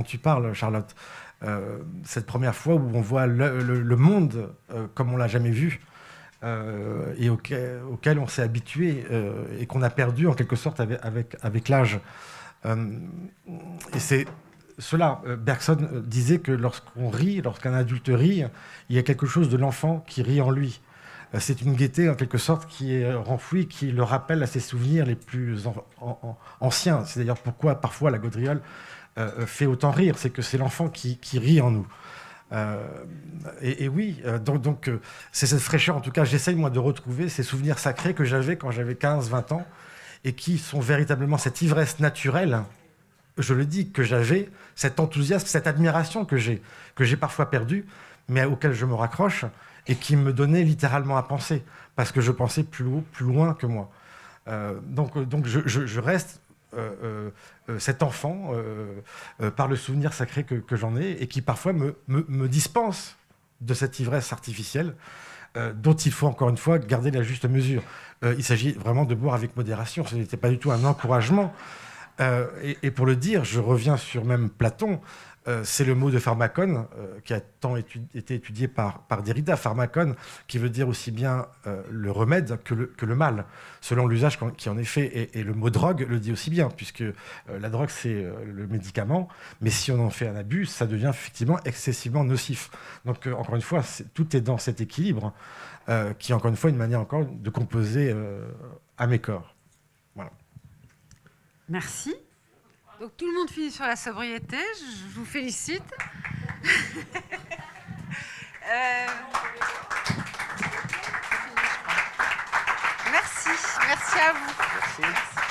tu parles, Charlotte. Cette première fois où on voit le monde comme on l'a jamais vu et auquel on s'est habitué et qu'on a perdu en quelque sorte avec l'âge. Et c'est cela, Bergson disait que lorsqu'on rit, lorsqu'un adulte rit, il y a quelque chose de l'enfant qui rit en lui. C'est une gaieté en quelque sorte qui est renfouie, qui le rappelle à ses souvenirs les plus anciens. C'est d'ailleurs pourquoi parfois la gaudriole fait autant rire, c'est que c'est l'enfant qui rit en nous. Et oui, donc c'est cette fraîcheur, en tout cas j'essaye moi de retrouver ces souvenirs sacrés que j'avais quand j'avais 15-20 ans et qui sont véritablement cette ivresse naturelle, je le dis, que j'avais, cet enthousiasme, cette admiration que j'ai parfois perdue, mais auquel je me raccroche et qui me donnait littéralement à penser, parce que je pensais plus haut, plus loin que moi. Donc je reste cet enfant par le souvenir sacré que j'en ai et qui parfois me dispense de cette ivresse artificielle dont il faut encore une fois garder la juste mesure. Il s'agit vraiment de boire avec modération, ce n'était pas du tout un encouragement. Et pour le dire, je reviens sur même Platon, c'est le mot de pharmakon qui a tant été étudié par Derrida, pharmakon, qui veut dire aussi bien le remède que le mal, selon l'usage qui en est fait. Et le mot drogue le dit aussi bien, puisque la drogue, c'est le médicament, mais si on en fait un abus, ça devient effectivement excessivement nocif. Donc, encore une fois, tout est dans cet équilibre, qui est encore une fois une manière encore de composer à mes corps. Voilà. Merci. Donc tout le monde finit sur la sobriété, je vous félicite. Merci à vous. Merci.